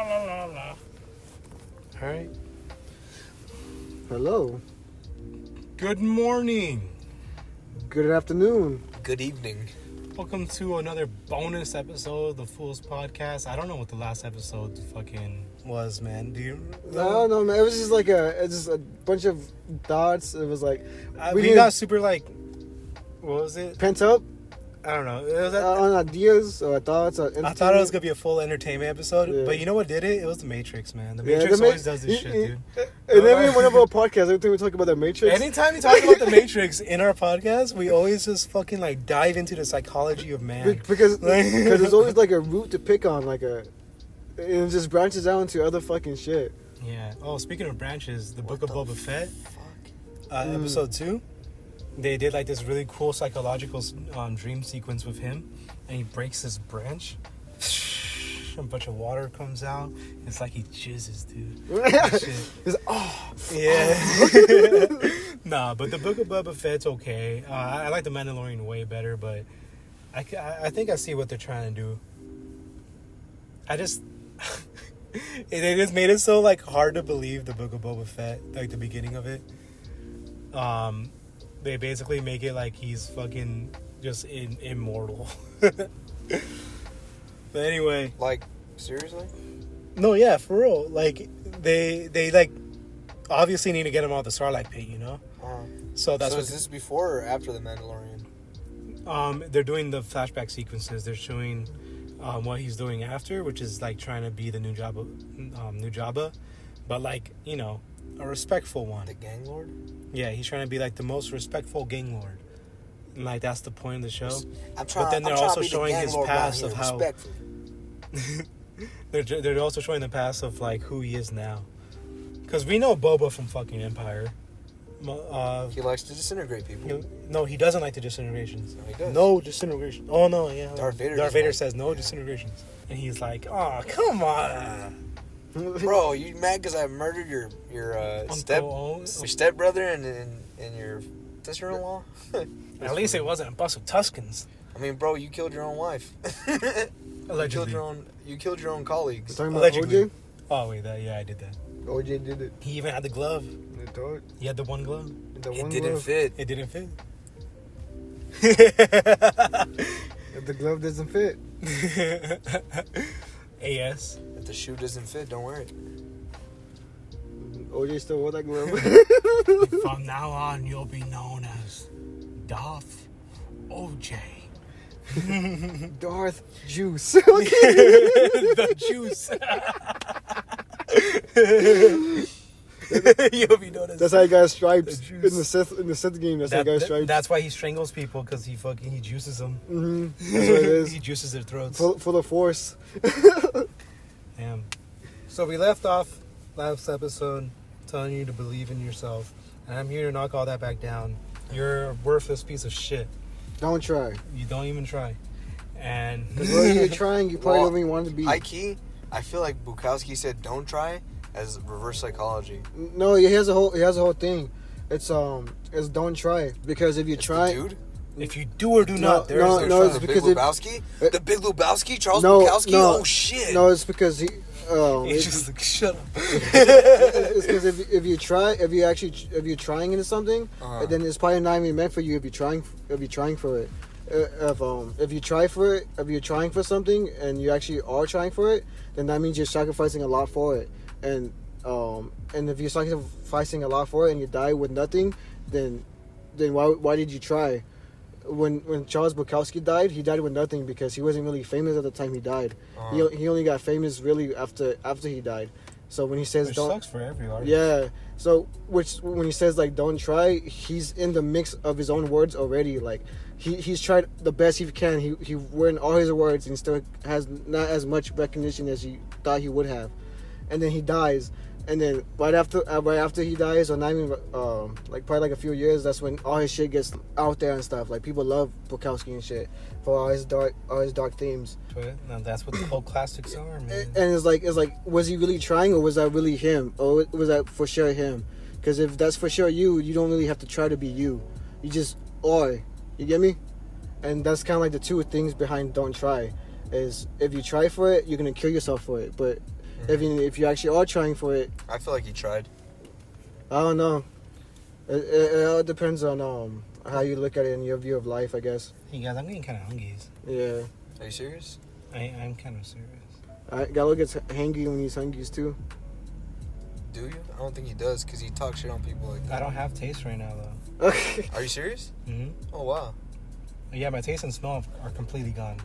la la. All right. Hello. Good morning. Good afternoon. Good evening. Welcome to another bonus episode of the Fools Podcast. I don't know what the last episode fucking was, man. Do you? No, man. It was just like a bunch of thoughts. It was like we got super like, what was it? Pent up. I don't know. It was On ideas or thoughts. Or I thought it was gonna be a full entertainment episode, Yeah. but you know what did it? It was the Matrix, man. The Matrix always does this shit, dude. And then we went over a podcast. Every time we talk about the Matrix. Anytime we talk about the Matrix in our podcast, we always just fucking like dive into the psychology of man. Because there's always like a root to pick on, and it just branches out into other fucking shit. Yeah. Oh, speaking of branches, the Book of Boba Fett, episode 2. They did like this really cool psychological dream sequence with him, and he breaks this branch. A bunch of water comes out. It's like he jizzes, dude. That shit. Yeah. Nah, but the Book of Boba Fett's okay. I like the Mandalorian way better, but I think I see what they're trying to do. They just made it so like hard to believe the Book of Boba Fett, like the beginning of it. They basically make it like he's fucking just immortal. But anyway, Like, seriously? no, yeah, for real. Like they like obviously need to get him out of the Starlight Pit, you know. So that's is this before or after the Mandalorian? They're doing the flashback sequences. They're showing what he's doing after, which is like trying to be the new Jabba, but like, you know, a respectful one. The Gang Lord? Yeah, he's trying to be like the most respectful gang lord. And like that's the point of the show. But then they're also showing his past of how they're also showing the past of like who he is now. Because we know Boba from fucking Empire. He likes to disintegrate people. No, he doesn't like the disintegrations. No, he does. No disintegration. Oh no, yeah. Darth Vader says no disintegrations, and he's like, "Oh, come on, Bro, you mad because I murdered your stepbrother and your sister-in-law? At least it wasn't a bus of Tuscans." I mean, bro, you killed your own wife. Allegedly. You killed your own colleagues. Talking about Allegedly. OJ? Oh wait, I did that. OJ did it. He even had the glove. They thought He had the one glove. It didn't fit. It didn't fit. If the glove doesn't fit. AS. If the shoe doesn't fit, don't wear it. OJ still wore that glove. From now on, you'll be known as Darth OJ. Darth Juice. The juice. You'll be known as. That's how he got stripes The in juice. the Sith game. That's how he got stripes. That's why he strangles people, because he juices them. Mm-hmm. That's what it is. He juices their throats. For the Force. Damn. So we left off last episode telling you to believe in yourself, and I'm here to knock all that back down. You're a worthless piece of shit. Don't try. You don't even try. And Because when you're trying, you probably don't even want to be. I feel like Bukowski said don't try as reverse psychology. No, he has a whole thing. It's don't try, because if you try, Dude? if you do or do not, there's no, their no, try. it's The Big because if- Lebowski? The Big Lebowski? Charles No, Bukowski? no. Oh, shit. no, it's because he. It's It's just like, shut up. because if you try, if you're trying into something, then it's probably not even meant for you. If you're trying for it, if you try for it, if you're trying for something and you actually are trying for it, then that means you're sacrificing a lot for it. And if you're sacrificing a lot for it and you die with nothing, then why did you try? When Charles Bukowski died, he died with nothing because he wasn't really famous at the time he died. He only got famous really after he died. So when he says Which don't, sucks for every artist. yeah. So when he says like don't try, he's in the mix of his own words already. Like he's tried the best he can. He won all his awards and still has not as much recognition as he thought he would have. And then he dies. And then right after he dies, or not even like probably like a few years, that's when all his shit gets out there and stuff. Like people love Bukowski and shit for all his dark themes. Now that's what the whole classics are, man. And it's like, was he really trying, or was that really him, or was that for sure him? Because if that's for sure you don't really have to try to be you. You just are. You get me? And that's kind of like the two things behind don't try. Is if you try for it, you're gonna kill yourself for it. But If you actually are trying for it. I feel like he tried. I don't know. It all depends on how you look at it and your view of life, I guess. Hey guys, I'm getting kind of hungry. Yeah. Are you serious? I'm kind of serious. Gallo gets hangry when he's hungry too. Do you? I don't think he does because he talks shit on people like I that. don't have taste right now though. Okay. Are you serious? Mm-hmm. Oh, wow. Yeah, my taste and smell are completely gone.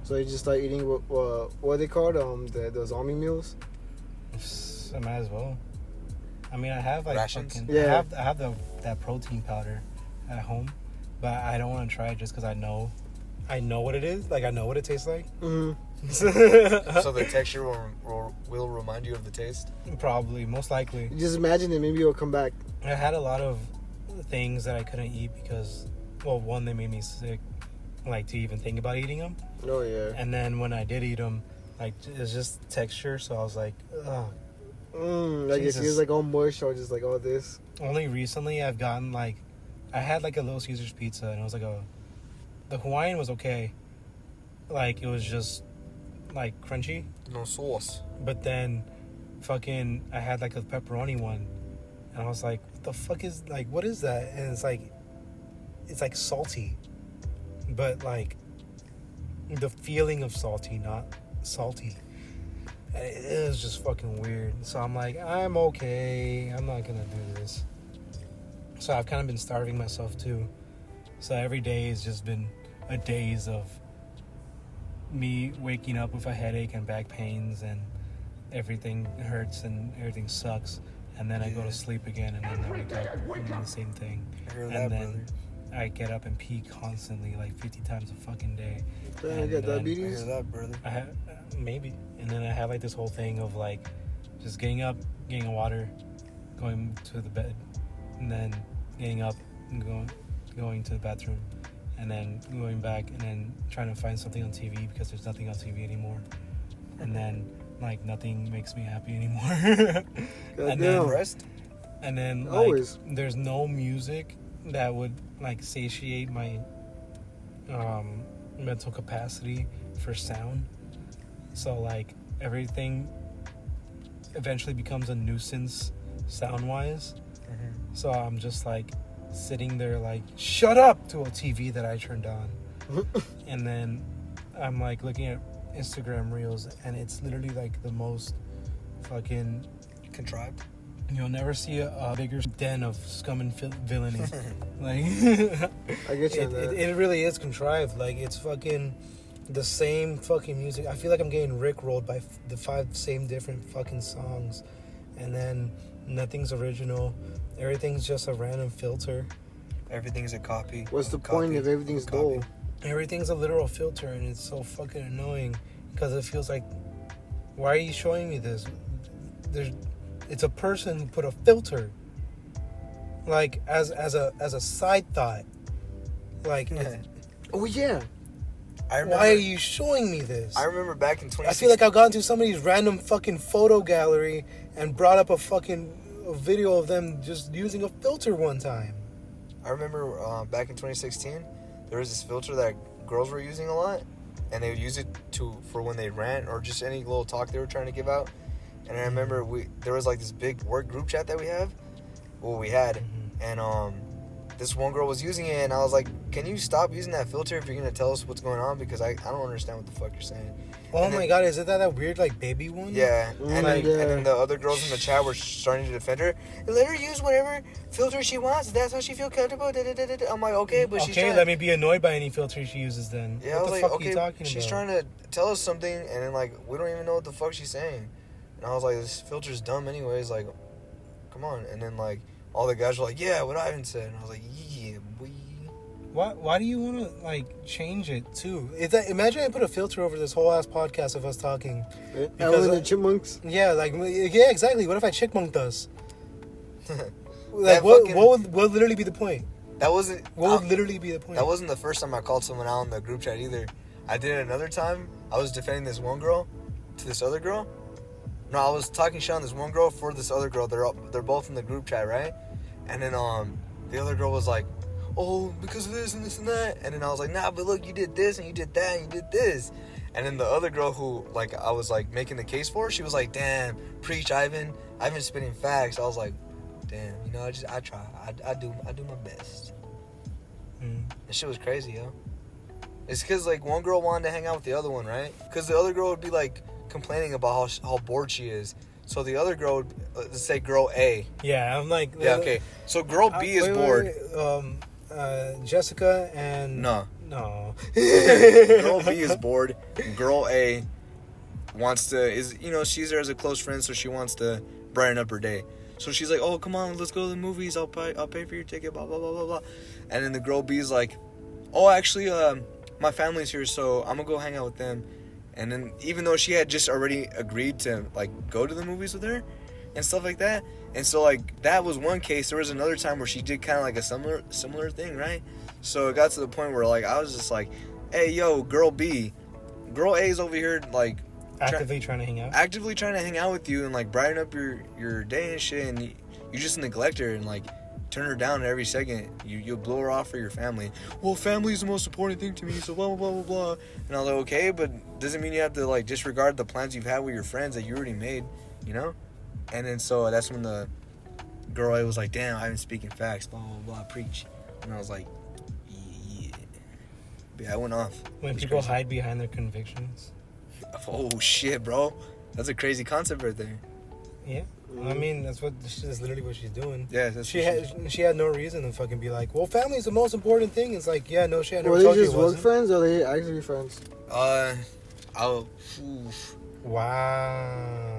So you just start eating what are they called? Those army meals. I might as well. I mean, I have like Rations? fucking. Yeah. I have that protein powder at home, but I don't want to try it just because I know what it is. Like I know what it tastes like. Mm-hmm. So the texture will remind you of the taste? Probably, most likely. Just imagine it. Maybe it'll come back. I had a lot of things that I couldn't eat because, well, one, they made me sick, like to even think about eating them. Oh yeah. And then when I did eat them, like it's just texture. So I was like, ugh. Like it Jesus. feels like all mush or just like all this. Only recently I've gotten like, I had like a Little Caesars pizza and it was like the Hawaiian was okay. Like it was just like crunchy. No sauce. But then fucking I had like a pepperoni one and I was like, what the fuck is like, what is that? And it's like salty, but like the feeling of salty, not salty. And it was just fucking weird. So I'm like, I'm okay. I'm not gonna do this. So I've kind of been starving myself too. So every day has just been a daze of me waking up with a headache and back pains and everything hurts and everything sucks. And then I go to sleep again and then I wake up and do the same thing. I hear And that, then brother. I get up and pee constantly, like 50 times a fucking day. Damn, you And got then- I diabetes. hear that, brother. I have maybe, and then I have like this whole thing of like just getting up, getting water, going to the bed, and then getting up and going to the bathroom, and then going back and then trying to find something on TV because there's nothing on TV anymore, and then like nothing makes me happy anymore, and then Rest? and then like Always. there's no music that would like satiate my mental capacity for sound. So like everything eventually becomes a nuisance sound wise. Mm-hmm. So I'm just like sitting there like shut up to a TV that I turned on. And then I'm like looking at Instagram reels and it's literally like the most fucking Contrived? you'll never see a bigger den of scum and villainy. Like I get you on that. it really is contrived. Like it's fucking the same fucking music. I feel like I'm getting rickrolled by the 5 same different fucking songs, and then nothing's original. Everything's just a random filter. Everything's a copy. What's the of a point copy if everything's of a copy. dull? Everything's a literal filter, and it's so fucking annoying because it feels like, why are you showing me this? It's a person who put a filter. Like as a side thought. Like, Oh yeah. I remember, why are you showing me this? I remember back in 2016. I feel like I've gone to somebody's random fucking photo gallery and brought up a video of them just using a filter one time. I remember back in 2016, there was this filter that girls were using a lot, and they would use it for when they rant or just any little talk they were trying to give out. And I remember there was like this big work group chat that we had, and this one girl was using it, and I was like, "Can you stop using that filter if you're gonna tell us what's going on? Because I don't understand what the fuck you're saying." Oh And my then- god, is it that weird like baby one? Yeah, and, Like- then the other girls in the chat were starting to defend her. Let her use whatever filter she wants. That's how she feel comfortable. Da-da-da-da-da. I'm like, okay, but she's Okay, trying. let me be annoyed by any filter she uses then. Yeah, I What was the like, fuck are you okay, talking she's about? trying to tell us something, and then like we don't even know what the fuck she's saying. And I was like, this filter's dumb anyways. Like, come on. And then like all the guys were like, yeah, what Ivan said. And I was like, yeah, boy. Why do you want to like change it too? Imagine I put a filter over this whole ass podcast of us talking. Alvin and the Chipmunks. Yeah, like yeah, exactly. What if I chickmunked us? That Like what fucking- what would literally be the point? That wasn't. What would literally be the point? That wasn't the first time I called someone out in the group chat either. I did it another time. I was defending this one girl to this other girl. No, I was talking shit on this one girl for this other girl. They're both in the group chat, right? And then the other girl was like, "Oh, because of this and this and that." And then I was like, "Nah, but look, you did this and you did that and you did this." And then the other girl who, like, I was, like, making the case for, she was like, damn, preach, Ivan. Ivan's spitting facts. I was like, damn, you know, I try. I do my best. That shit was crazy, yo. It's because, like, one girl wanted to hang out with the other one, right? Because the other girl would be, like, complaining about how bored she is. So the other girl would, let's say girl A. Yeah, I'm like... Yeah, okay. So girl B is bored. Jessica and... No. Girl B is bored. Girl A wants to, she's there as a close friend, so she wants to brighten up her day. So she's like, oh, come on, let's go to the movies. I'll pay for your ticket, blah, blah, blah, blah, blah. And then the girl B is like, oh, actually, my family's here, so I'm going to go hang out with them. And then even though she had just already agreed to, like, go to the movies with her and stuff like that. And so, like, that was one case. There was another time where she did kind of like a similar thing, right? So it got to the point where, like, I was just like, hey, yo, girl B, girl A is over here, like... Actively trying to hang out with you and, like, brighten up your day and shit, and you just neglect her and, like, turn her down every second. You'll blow her off for your family. Well, family is the most important thing to me, so blah, blah, blah, blah, blah. And I was like, okay, but doesn't mean you have to, like, disregard the plans you've had with your friends that you already made, you know? And then so that's when the girl A was like, damn, I've been speaking facts, blah, blah, blah, preach. And I was like, yeah, I went off. When people hide behind their convictions. Oh, shit, bro. That's a crazy concept right there. Yeah. I mean, that's literally what she's doing. Yeah, she had no reason to fucking be like, well, family's the most important thing. It's like, yeah, no shit. Were they just work friends or are they actually friends? Wow.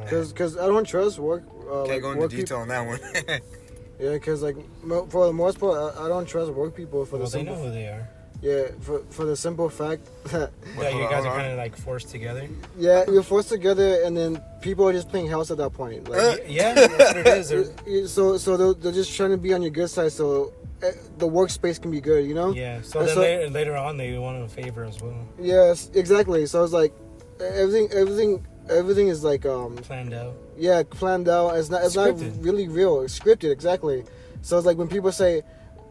Because I don't trust work. Can't go into detail on that one. Yeah, because, like, for the most part, I don't trust work people for the simple... They know who they are. Yeah, for the simple fact that... Yeah, you guys are kind of, like, forced together. Yeah, you're forced together, and then people are just playing house at that point. Like, yeah, that's what it is. So they're just trying to be on your good side, so the workspace can be good, you know? Yeah, so then later on, they want to favor as well. Yes, exactly. So it's like, everything is, like... planned out. Yeah, planned out. It's not really real. It's scripted, exactly. So it's like when people say...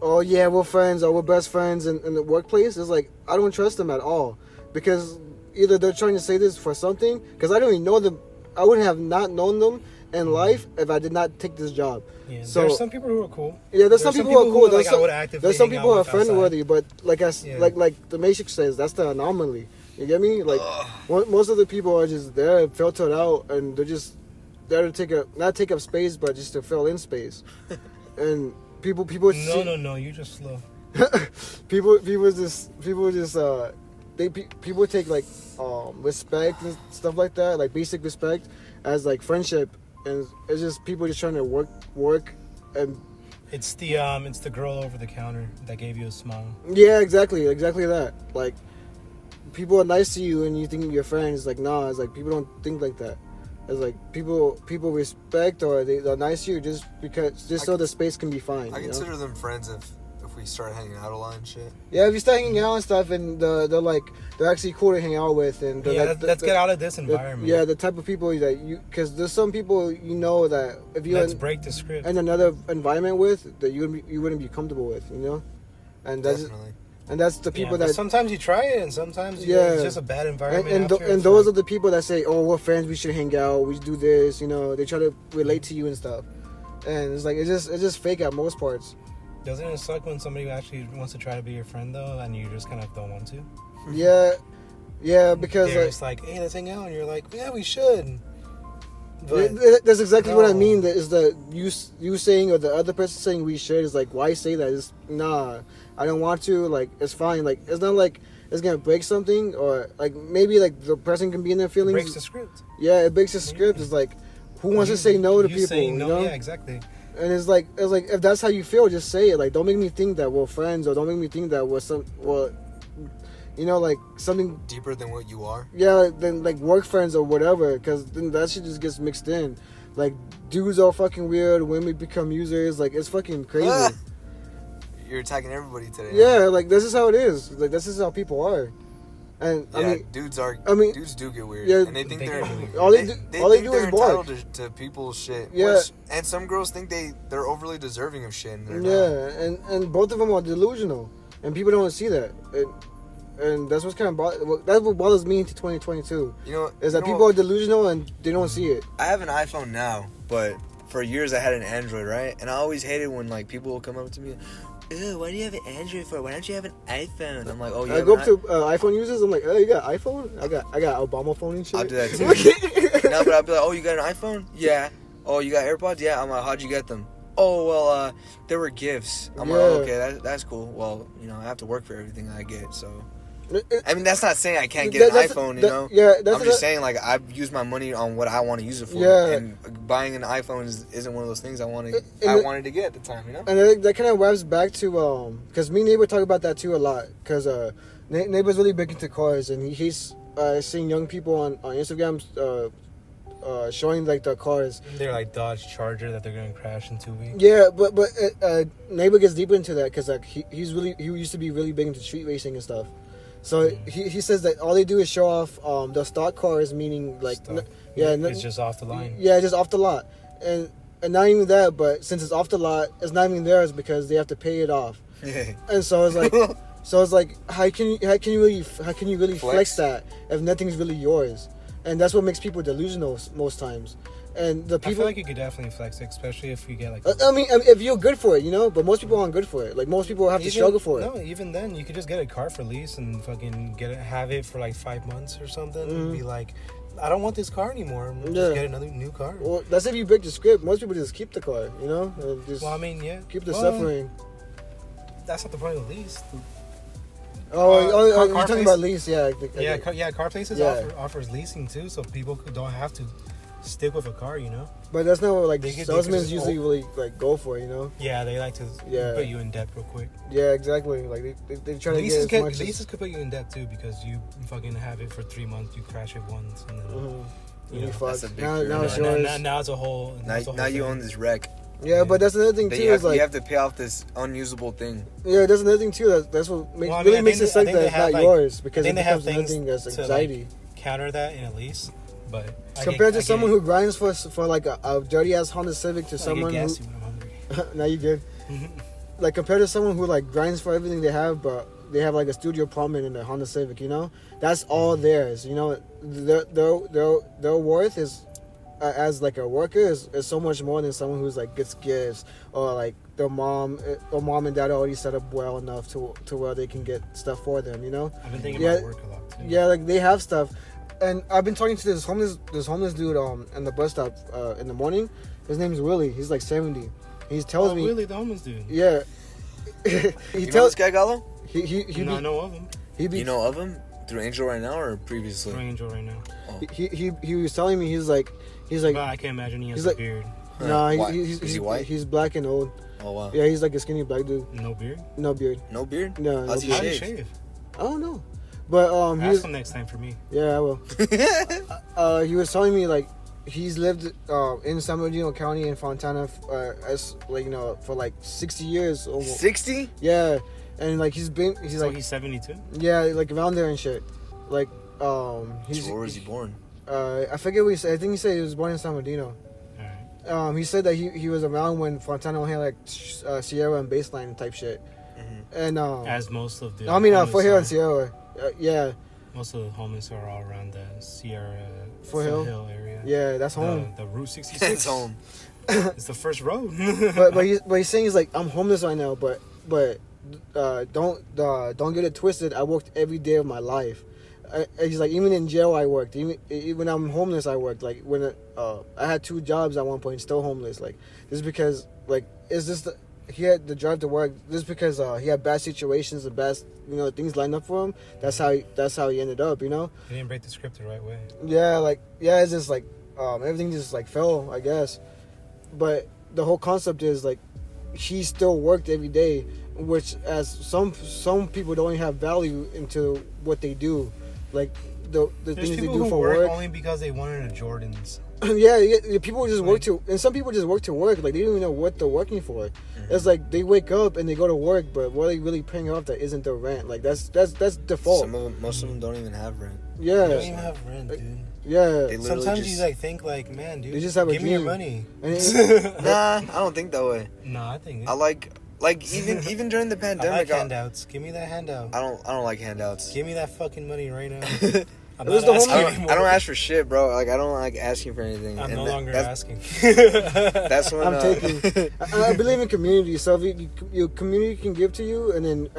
oh yeah, we're friends or we're best friends in the workplace, it's like, I don't trust them at all. Because either they're trying to say this for something, because I don't even know them, I wouldn't have not known them in life if I did not take this job. Yeah, so there's some people who are cool. Yeah, there's some people who are cool. There's some people who are friend-worthy, but like like the Matrix says, that's the anomaly. You get me? Like, most of the people are just there, filtered out, and they're just there to not take up space, but just to fill in space. And people no, you just slow. people take like respect and stuff like that, like basic respect as like friendship, and it's just people just trying to work and it's the girl over the counter that gave you a smile. Yeah, exactly that. Like, people are nice to you and you think you're friends. Like, nah, it's like people don't think like that. It's like people respect or they're nice to you just so the space can be fine. I consider them friends if we start hanging out a lot and shit. Yeah, if you start hanging out and stuff, and they're actually cool to hang out with, and let's get out of this environment. The type of people that because there's some people that if you break the script in another environment with that you wouldn't be comfortable with, and that's definitely. And that's the people that sometimes you try it, and sometimes it's just a bad environment. And those are the people that say, "Oh, we're friends. We should hang out. We should do this." They try to relate to you and stuff. And it's like it's just fake at most parts. Doesn't it suck when somebody actually wants to try to be your friend though, and you just kind of don't want to? Yeah, because it's like, hey, let's hang out, and you're like, yeah, we should. But that's exactly what I mean. That is the you saying or the other person saying we should is like, why say that? It's nah. I don't want to, like, it's fine. Like, it's not like it's going to break something, or, like, maybe, like, the person can be in their feelings. It breaks the script. Yeah, it breaks the script. It's like, who wants to say no to people, saying no, you know? Yeah, exactly. And it's like, if that's how you feel, just say it. Like, don't make me think that we're friends, or don't make me think that we're like, something... deeper than what you are? Yeah, than, like, work friends or whatever, because then that shit just gets mixed in. Like, dudes are fucking weird, women become users, like, it's fucking crazy. You're attacking everybody today. Yeah, like this is how it is. Like this is how people are, and yeah, I mean, dudes do get weird. Yeah, and they think they're all they do is entitled to people's shit. Yeah, and some girls think they're overly deserving of shit. And they're not. And both of them are delusional, and people don't see that. and that's what's kind of that's what bothers me into 2022. You know, Is that you know people what? are delusional and they don't see it. I have an iPhone now, but for years I had an Android, right? And I always hated when like people will come up to me, "Ew, why do you have an Android for? Why don't you have an iPhone?" I'm like, "Oh, you I have go an up to iPhone users. I'm like, oh, you got iPhone? I got Obama phone and shit. I'll do that too. No, but I'll be like, "Oh, you got an iPhone? Yeah. Oh, you got AirPods? Yeah." I'm like, "How'd you get them?" "Oh, well, there were gifts." I'm like, "Oh, okay, that's cool. Well, you know, I have to work for everything I get, so." I mean, that's not saying I can't get an iPhone, you know? Yeah, I'm just saying, like, I've used my money on what I want to use it for. Yeah. And buying an iPhone isn't one of those things I wanted to get at the time, you know? And that kind of wraps back to, because me and Neighbor talk about that too a lot. Because Neighbor's really big into cars, and he's seeing young people on Instagram showing, like, the cars. They're like Dodge Charger that they're going to crash in 2 weeks. Yeah, but Neighbor gets deeper into that because, like, he used to be really big into street racing and stuff. So he says that all they do is show off the stock cars, meaning like it's just off the line. Yeah, just off the lot, and not even that. But since it's off the lot, it's not even theirs because they have to pay it off. Yeah. And so it's like, how can you really flex that if nothing's really yours? And that's what makes people delusional most times. And the people, I feel like you could definitely flex it, especially if you get like. I mean, if you're good for it, you know. But most people aren't good for it. Like most people have to struggle for it. No, even then, you could just get a car for lease and fucking have it for like 5 months or something. And be like, I don't want this car anymore. Just get another new car. Well, that's if you break the script. Most people just keep the car, you know. And just Well, I mean, yeah. keep the suffering. That's not the point of the lease. You're car talking place? about lease, yeah. Car places offers leasing too, so people don't have to stick with a car, you know. But that's not what like They could salesmen just- usually really like go for, you know. Yeah, they like to put you in debt real quick. Yeah, exactly. Like they try to Leases get as much. leases could put you in debt too because you fucking have it for 3 months, you crash it once, and then You know, fucked. that's a big Now deal. it's yours. now it's a whole. Now you own this wreck. Yeah, but that's another thing Then too. you Is like have to pay off this unusable thing. yeah, that's another thing too. That's what makes, Well, I mean, really I makes think it suck they that it's have, not like- yours because I it think they have becomes another things thing that's to, anxiety. counter that in a lease, but Compared to someone who grinds for like a dirty ass Honda Civic to someone who now you good. Like compared to someone who like grinds for everything they have, but they have like a studio apartment in a Honda Civic, you know, that's all theirs. You know, their worth is as like a worker is so much more than someone who's like gets gifts or like their mom and dad already set up well enough to where they can get stuff for them. You know. I've been thinking about work a lot too. Yeah, like they have stuff, and I've been talking to this homeless dude in the bus stop in the morning. His name's Willie. He's like 70. He tells me. Willie, the homeless dude. Yeah. You know this guy, Gallo? I know of him. You know of him through Angel right now or previously? Through Angel right now. He was telling me he's like. But I can't imagine he has he's a like- beard. Nah, Is he white? He's black and old. Oh wow. Yeah, he's like a skinny black dude. No beard. No beard. No beard? No. How's he beard. How do you shave? shave? I don't know, but Ask him next time for me. yeah, I will. He was telling me like he's lived in San Bernardino County in Fontana as like for like 60 years almost. 60? Yeah, and like he's So like he's 72. yeah, like around there and shit. Like he's Where was he born? I forget what he said. I think he said he was born in San Bernardino. Alright. He said that he was around when Fontana only had like Sierra and Baseline type shit. And As most of the. I mean homeless Foothill are. and Sierra. Yeah, Most of the homeless are all around the Sierra Foothill area. Yeah, that's home. The Route 66. It's home. It's the first road. but he's saying he's like I'm homeless right now, but don't get it twisted. I worked every day of my life. He's like even in jail I worked. Even when I'm homeless I worked. Like when I had 2 jobs at one point, still homeless. Like this is because like he had the drive to work. This is because he had bad situations and bad things lined up for him. That's how he ended up. You know. He didn't break the script the right way. Yeah, it's just like everything just like fell, I guess. But the whole concept is like he still worked every day, which as some people don't even have value into what they do, like the There's things they people do who for work work. only because they wanted a Jordans. yeah, people just work to, and some people just work to work. Like they don't even know what they're working for. It's like they wake up and they go to work, but what are they really paying off that isn't their rent? Like that's default. Most of them don't even have rent. Yeah, They don't even have rent, dude. yeah. They literally Sometimes just, you like think like, man, dude, They just have a give me your dream. money. And Nah, I don't think that way. No, I think. I like Like even during the I pandemic, like handouts. Give me that handout. I don't like handouts. Give me that fucking money right now. I'm It was not the asking homie- anymore. I don't ask for shit, bro. Like I don't like asking for anything. I'm And no longer that's, asking. That's when I'm taking. I believe in community. So if your community can give to you, and then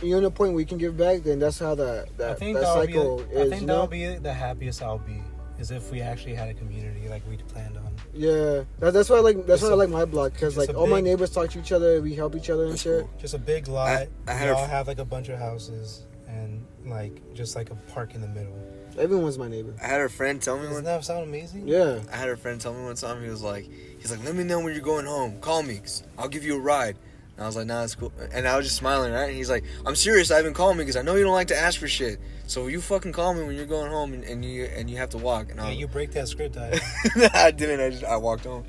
you're in a point where you can give back, then that's how that cycle is. I think that'll be the happiest I'll be, is if we actually had a community like we planned on. Yeah, that's why I like. That's why I like my block, because just like a all my big- neighbors talk to each other. We help each other and shit. Just a big lot. I We had a all f- have like a bunch of houses and like just like a park in the middle. Everyone's my neighbor. I had a friend tell me Doesn't one. that sound amazing? Yeah. I had a friend tell me one time. He's like, let me know when you're going home. Call me, 'cause I'll give you a ride. And I was like, nah, it's cool. And I was just smiling, right? And he's like, I'm serious. I haven't called me because I know you don't like to ask for shit. So you fucking call me when you're going home and you have to walk. And Yeah, you break that script. I didn't. I walked home.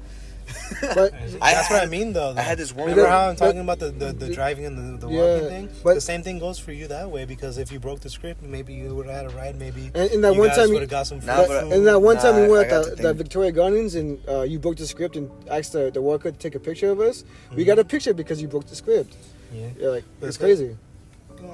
But That's what I mean, though. I had this one. Remember But- how I'm talking about the driving and the Yeah, walking thing? but- The same thing goes for you that way, because if you broke the script, maybe you would have had a ride. Maybe and that you one guys time would have got some free Nah, food. but- and that one time we Nah, were I at got to the think. Victoria Gardens, and you broke the script and asked the worker to take a picture of us. We Mhm. got a picture because you broke the script. Yeah. Yeah, like But it's it's crazy.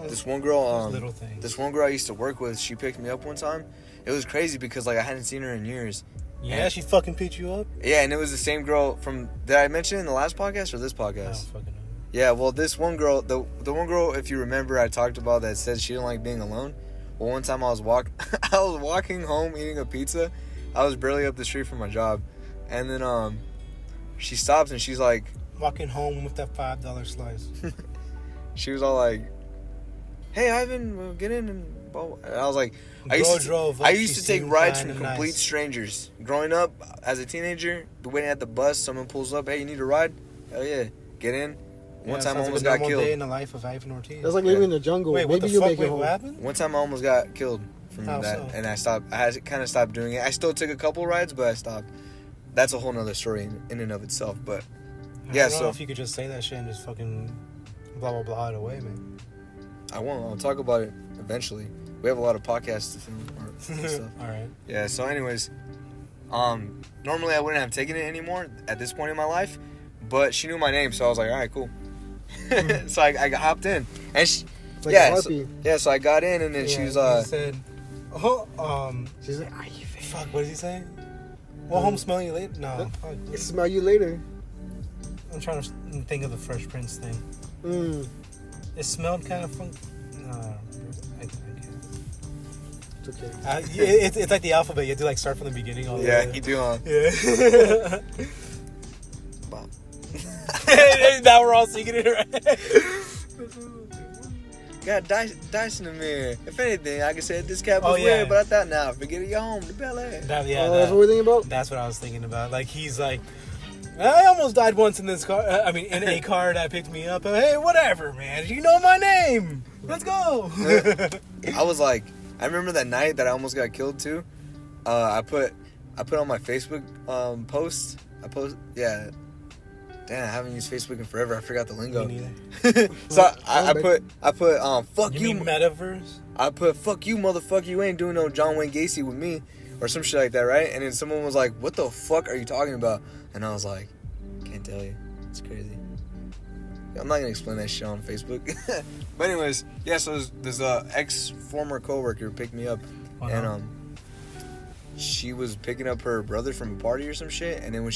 This one girl, little things. this one girl I used to work with, she picked me up one time. It was crazy because like I hadn't seen her in years. Yeah, she fucking picked you up. Yeah, and it was the same girl from. Did I mention it in the last podcast or this I don't podcast? fucking know. Yeah, well, this one girl, the one girl, if you remember, I talked about that said she didn't like being alone. Well, one time I was walking home eating a pizza. I was barely up the street from my job, and then she stops and she's like, Walking home with that $5 slice. she was all like, "Hey, Ivan, get in," and blah, blah. And I was like, I used to take rides from complete strangers. Growing up as a teenager, waiting at the bus, someone pulls up, "Hey, you need a ride?" Hell yeah, get in. One time I almost got killed. Day in the life of Ivan Ortiz. That's like living in the jungle. Wait, what Maybe the you fuck? make it Wait, home. what happened? One time I almost got killed from How that, so? and I stopped. I had kind of stopped doing it. I still took a couple rides, but I stopped. That's a whole nother story in and of itself. But I yeah, don't know so if you could just say that shit and just fucking blah blah blah it away, man. I won't. I'll talk about it eventually. We have a lot of podcasts to film and stuff. All right. Yeah. So, anyways, normally I wouldn't have taken it anymore at this point in my life, but she knew my name, so I was like, all right, cool. So I hopped in, and she, It's like a yeah, harpy. so I got in, and then she was He said, She's like, "Are you fake? fuck, what does he say? Well, home smell you later. No, fuck. Smell you later." I'm trying to think of the Fresh Prince thing. Mm, It smelled kind of funky. No, I can't. it's okay. It's like the alphabet. You have to like start from the beginning all the yeah, way. you do, huh? Yeah. Bob. Now we're all singing it right. Got dice in the mirror. If anything, I could say this cap was Oh, yeah. weird, but I thought, nah, forget it, you're home to Bel Air. That, That's what we're thinking about. that's what I was thinking about. Like he's like, I almost died once in this car. I mean, in a car that picked me up. Hey, whatever, man. You know my name. Let's go. I was like, I remember that night that I almost got killed too. I put on my Facebook post. Yeah. Damn, I haven't used Facebook in forever. I forgot the lingo. Me neither. So I put fuck You you. mean metaverse? I put fuck you, motherfucker. You ain't doing no John Wayne Gacy with me, or some shit like that, right? And then someone was like, "What the fuck are you talking about?" And I was like, "Can't tell you. It's crazy." I'm not gonna explain that shit on Facebook. But anyways, yeah. So this ex former coworker picked me up, and she was picking up her brother from a party or some shit, and then when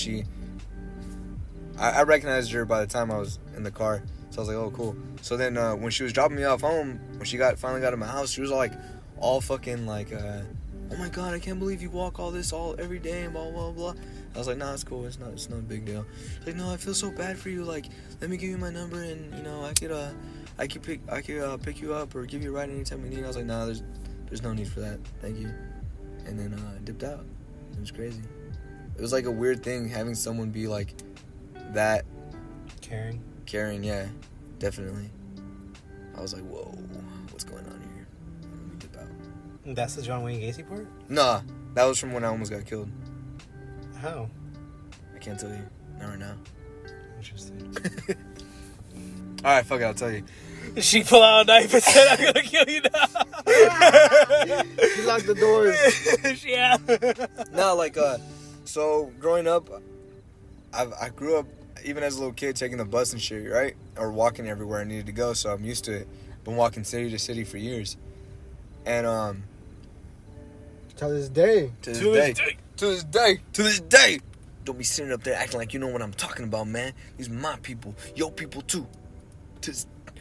I recognized her by the time I was in the car. So I was like, oh, cool. So then when she was dropping me off home, when she finally got to my house, she was like, all fucking like, oh my God, I can't believe you walk all this every day and blah, blah, blah. I was like, nah, it's cool. It's no big deal. She's like, no, I feel so bad for you. Like, let me give you my number and, you know, I could pick you up or give you a ride anytime you need. I was like, nah, there's no need for that. Thank you. And then I dipped out. It was crazy. It was like a weird thing having someone be like that caring, yeah, definitely. I was like, whoa, what's going on here? Let me dip out. That's the John Wayne Gacy part? Nah, that was from when I almost got killed. How? I can't tell you. Not right now. Interesting. Alright, fuck it, I'll tell you. She pulled out a knife and said, I'm gonna kill you now. She locked the doors. Yeah. No, like, so growing up, I grew up, even as a little kid, taking the bus and shit, right? or walking everywhere I needed to go, so I'm used to it. Been walking city to city for years, and To this day. to this day, don't be sitting up there acting like you know what I'm talking about, man. These are my people, your people too.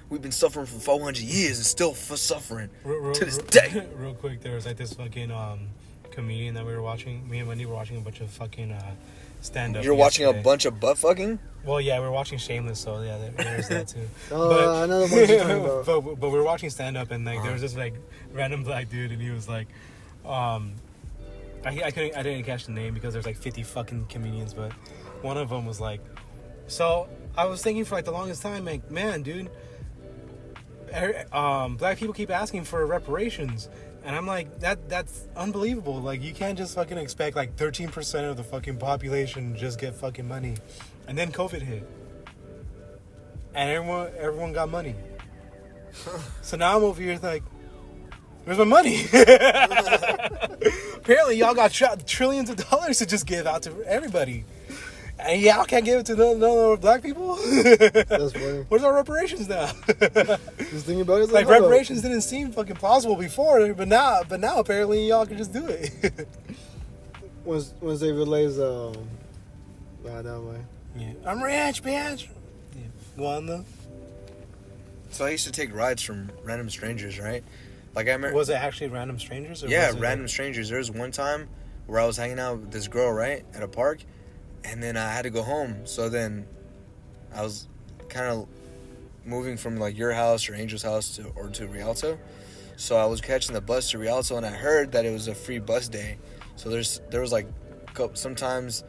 We've been suffering for 400 years and still for suffering to this day. Real quick, there was like this fucking comedian that we were watching. Me and Wendy were watching a bunch of fucking stand up. You're watching a bunch of butt fucking? Well, yeah, we were watching Shameless, so yeah, there's that too. Oh, I know the one you're talking about. but we were watching stand up, and like there was this like random black dude, and he was like, I didn't catch the name because there's like 50 fucking comedians, but one of them was like, so I was thinking for like the longest time, like, man, dude, black people keep asking for reparations, and I'm like, that's unbelievable. Like, you can't just fucking expect like 13% of the fucking population to just get fucking money. And then COVID hit, and everyone got money. So now I'm over here like, where's my money? Apparently y'all got trillions of dollars to just give out to everybody, and y'all can't give it to no black people. That's funny. Where's our reparations now? Just thinking about it, it's Like, hold up. reparations didn't seem fucking possible before, but now apparently y'all can just do it. Once they realize, nah, that way. Yeah. I'm rich, bitch. Yeah. Go on though. So I used to take rides from random strangers, right? Like I remember. Was it actually random strangers? Or Yeah, was it random strangers. There was one time where I was hanging out with this girl, right, at a park, and then I had to go home. So then I was kind of moving from like your house or Angel's house to Rialto. So I was catching the bus to Rialto, and I heard that it was a free bus day. So there was like sometimes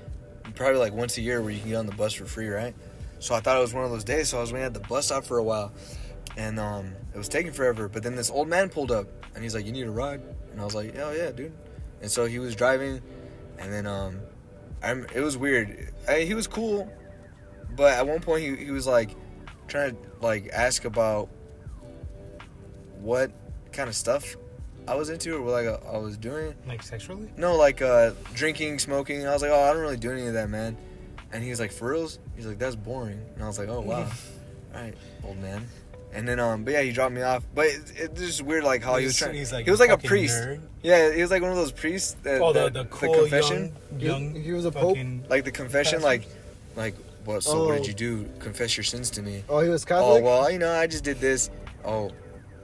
probably like once a year where you can get on the bus for free, right? So I thought it was one of those days. So I was waiting at the bus stop for a while, and it was taking forever. But then this old man pulled up, and he's like, "You need a ride?" And I was like, "Oh yeah, dude." And so he was driving, and then it was weird. He was cool, but at one point he was like trying to like ask about what kind of stuff I was into or what like I was doing. Like sexually? No, like drinking, smoking. I was like, "Oh, I don't really do any of that, man." And he was like, "For reals?" He's like, "That's boring." And I was like, "Oh wow, all right, old man." And then but yeah, he dropped me off. But it's just weird, like how he was trying. He was like a priest. Nerd. Yeah, he was like one of those priests. The cool the confession. young He was a pope? fucking Like the confession, pastor. like what? So what did you do? Confess your sins to me. Oh, he was Oh Catholic? well, I just did this. Oh,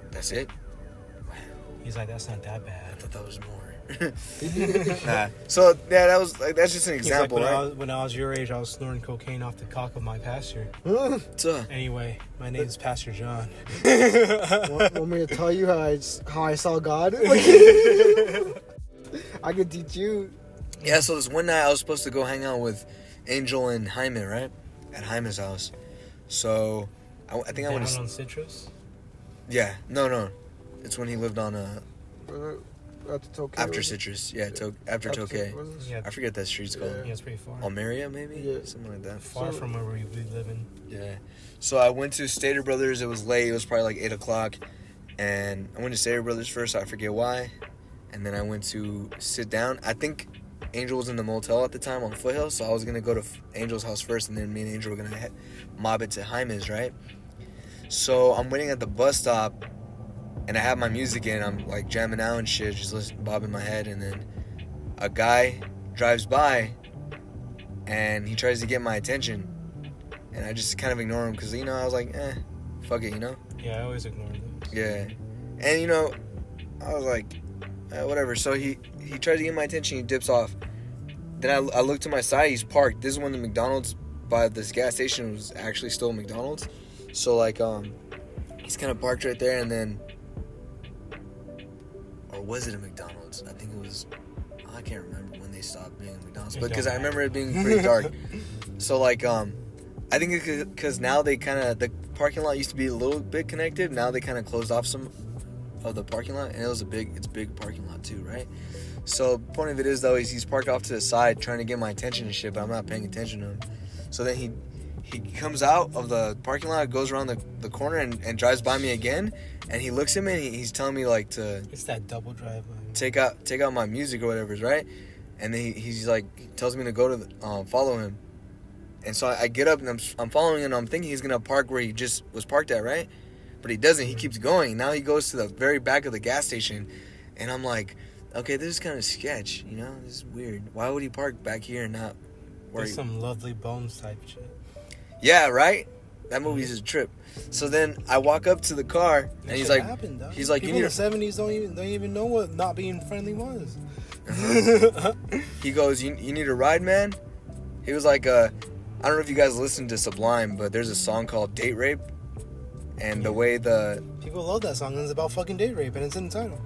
that's it. He's like, that's not that I bad. thought that was more. Nah. So yeah, that's just an He's like, example, right? when I was your age, I was snorting cocaine off the cock of my pastor. So, Anyway, my name's Pastor John. Want me to tell you how I saw God? I could teach you. yeah, so this one night I was supposed to go hang out with Angel and Jaime, right? At Jaime's house. So I think I Down went to. on Citrus. Yeah, no. It's when he lived on After Tokyo. after Citrus. Yeah, after Tokay. Yeah, I forget that street's called. yeah, it's pretty far. Almeria, maybe? Yeah. Something like that. Far from where we live in. Yeah. So I went to Stater Brothers. It was late. It was probably like 8 o'clock. And I went to Stater Brothers first. I forget why. And then I went to sit down. I think Angel was in the motel at the time on Foothill. So I was going to go to Angel's house first. And then me and Angel were going to mob it to Jaime's, right? So I'm waiting at the bus stop. And I have my music in. I'm like jamming out and shit. Just bobbing my head. And then a guy drives by. And he tries to get my attention. And I just kind of ignore him because, I was like, fuck it, Yeah, I always ignore those. Yeah. And, I was like, whatever. So he tries to get my attention. He dips off. Then I look to my side. He's parked. This is when the McDonald's by this gas station was actually still McDonald's. So, like, he's kind of parked right there. And then, or was it a McDonald's? I think it was, I can't remember when they stopped being a McDonald's. But because I remember it being pretty dark. So, like, I think it's because now they the parking lot used to be a little bit connected. Now they kind of closed off some of the parking lot, and it's a big parking lot too, right? So point of it is though, he's parked off to the side trying to get my attention and shit, but I'm not paying attention to him. So then he comes out of the parking lot, goes around the corner and drives by me again, and he looks at me and he's telling me like to. It's that double drive. Take out my music or whatever, right? And then he's like tells me to go to follow him. And so I get up and I'm following him. And I'm thinking he's gonna park where he just was parked at, right? But he doesn't. He keeps going. Now he goes to the very back of the gas station, and I'm like, okay, this is kind of sketch. You know, this is weird. Why would he park back here and not where? There's some Lovely Bones type shit. Yeah, right. That movie's a trip. So then I walk up to the car, and That he's shit like, happened, dog. he's like, people you in need. the 70s don't even know what not being friendly was. He goes, you need a ride, man? He was like, I don't know if you guys listen to Sublime, but there's a song called Date Rape. And the way People love that song, and it's about fucking date rape, and it's in the title.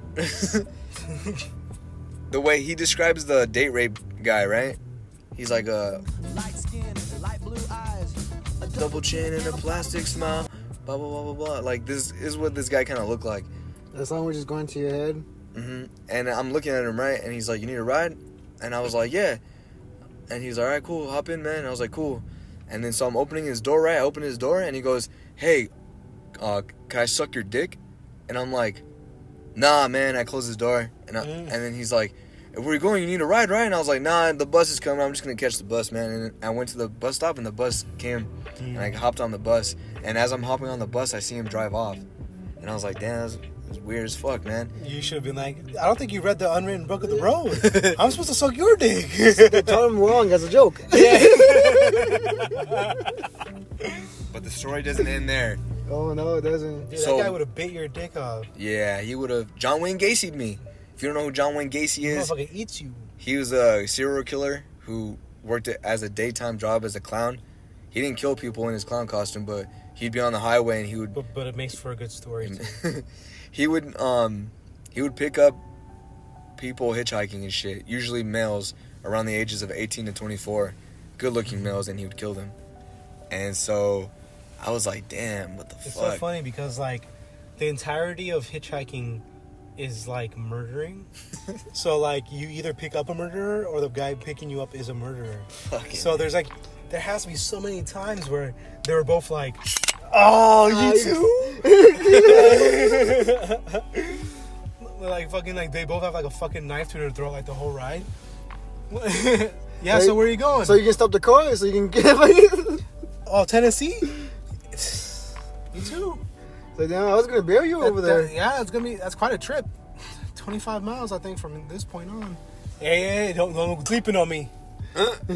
the way he describes the date rape guy, right? He's like a Light skin, light blue eyes. double chin and a plastic smile, blah, blah, blah, blah, blah. Like, this is what this guy kind of looked like. That song was just going to your head. And I'm looking at him, right? And he's like, you need a ride? And I was like, yeah. And he's like, all right, cool, hop in, man. And I was like, cool. And then so I'm opening his door, right? I open his door, and he goes, hey, can I suck your dick? And I'm like, nah, man. I close his door, and and then he's like, where you going? You need a ride, right? And I was like, nah, the bus is coming. I'm just gonna catch the bus, man. And I went to the bus stop, and the bus came, and I hopped on the bus. And as I'm hopping on the bus, I see him drive off, and I was like, damn, that's weird as fuck, man. You should have been like, I don't think you read the unwritten book of the road. I'm supposed to suck your dick. Tell him wrong as a joke. But the story doesn't end there. Oh no, it doesn't. Dude, So- that guy would have bit your dick off. Yeah, he would have. John Wayne Gacy'd me. If you don't know who John Wayne Gacy is, Motherfucker eats you. he was a serial killer who worked it as a daytime job as a clown. He didn't kill people in his clown costume, but he'd be on the highway and he would But it makes for a good story. Too. he would pick up people hitchhiking and shit, usually males around the ages of 18 to 24, good-looking males, and he would kill them. And so I was like, damn, what the It's fuck? so funny because like the entirety of hitchhiking is like murdering. So like you either pick up a murderer or the guy picking you up is a murderer. Fucking So there has to be so many times where they were both like, oh, you too? Like fucking like they both have like a fucking knife to their throat like the whole ride. Yeah, so where are you going? So you can stop the car so you can get. Oh, Tennessee? Me too. So damn, I was gonna bail you over there. Yeah, that's quite a trip. 25 miles, I think, from this point on. Hey, don't go sleeping on me.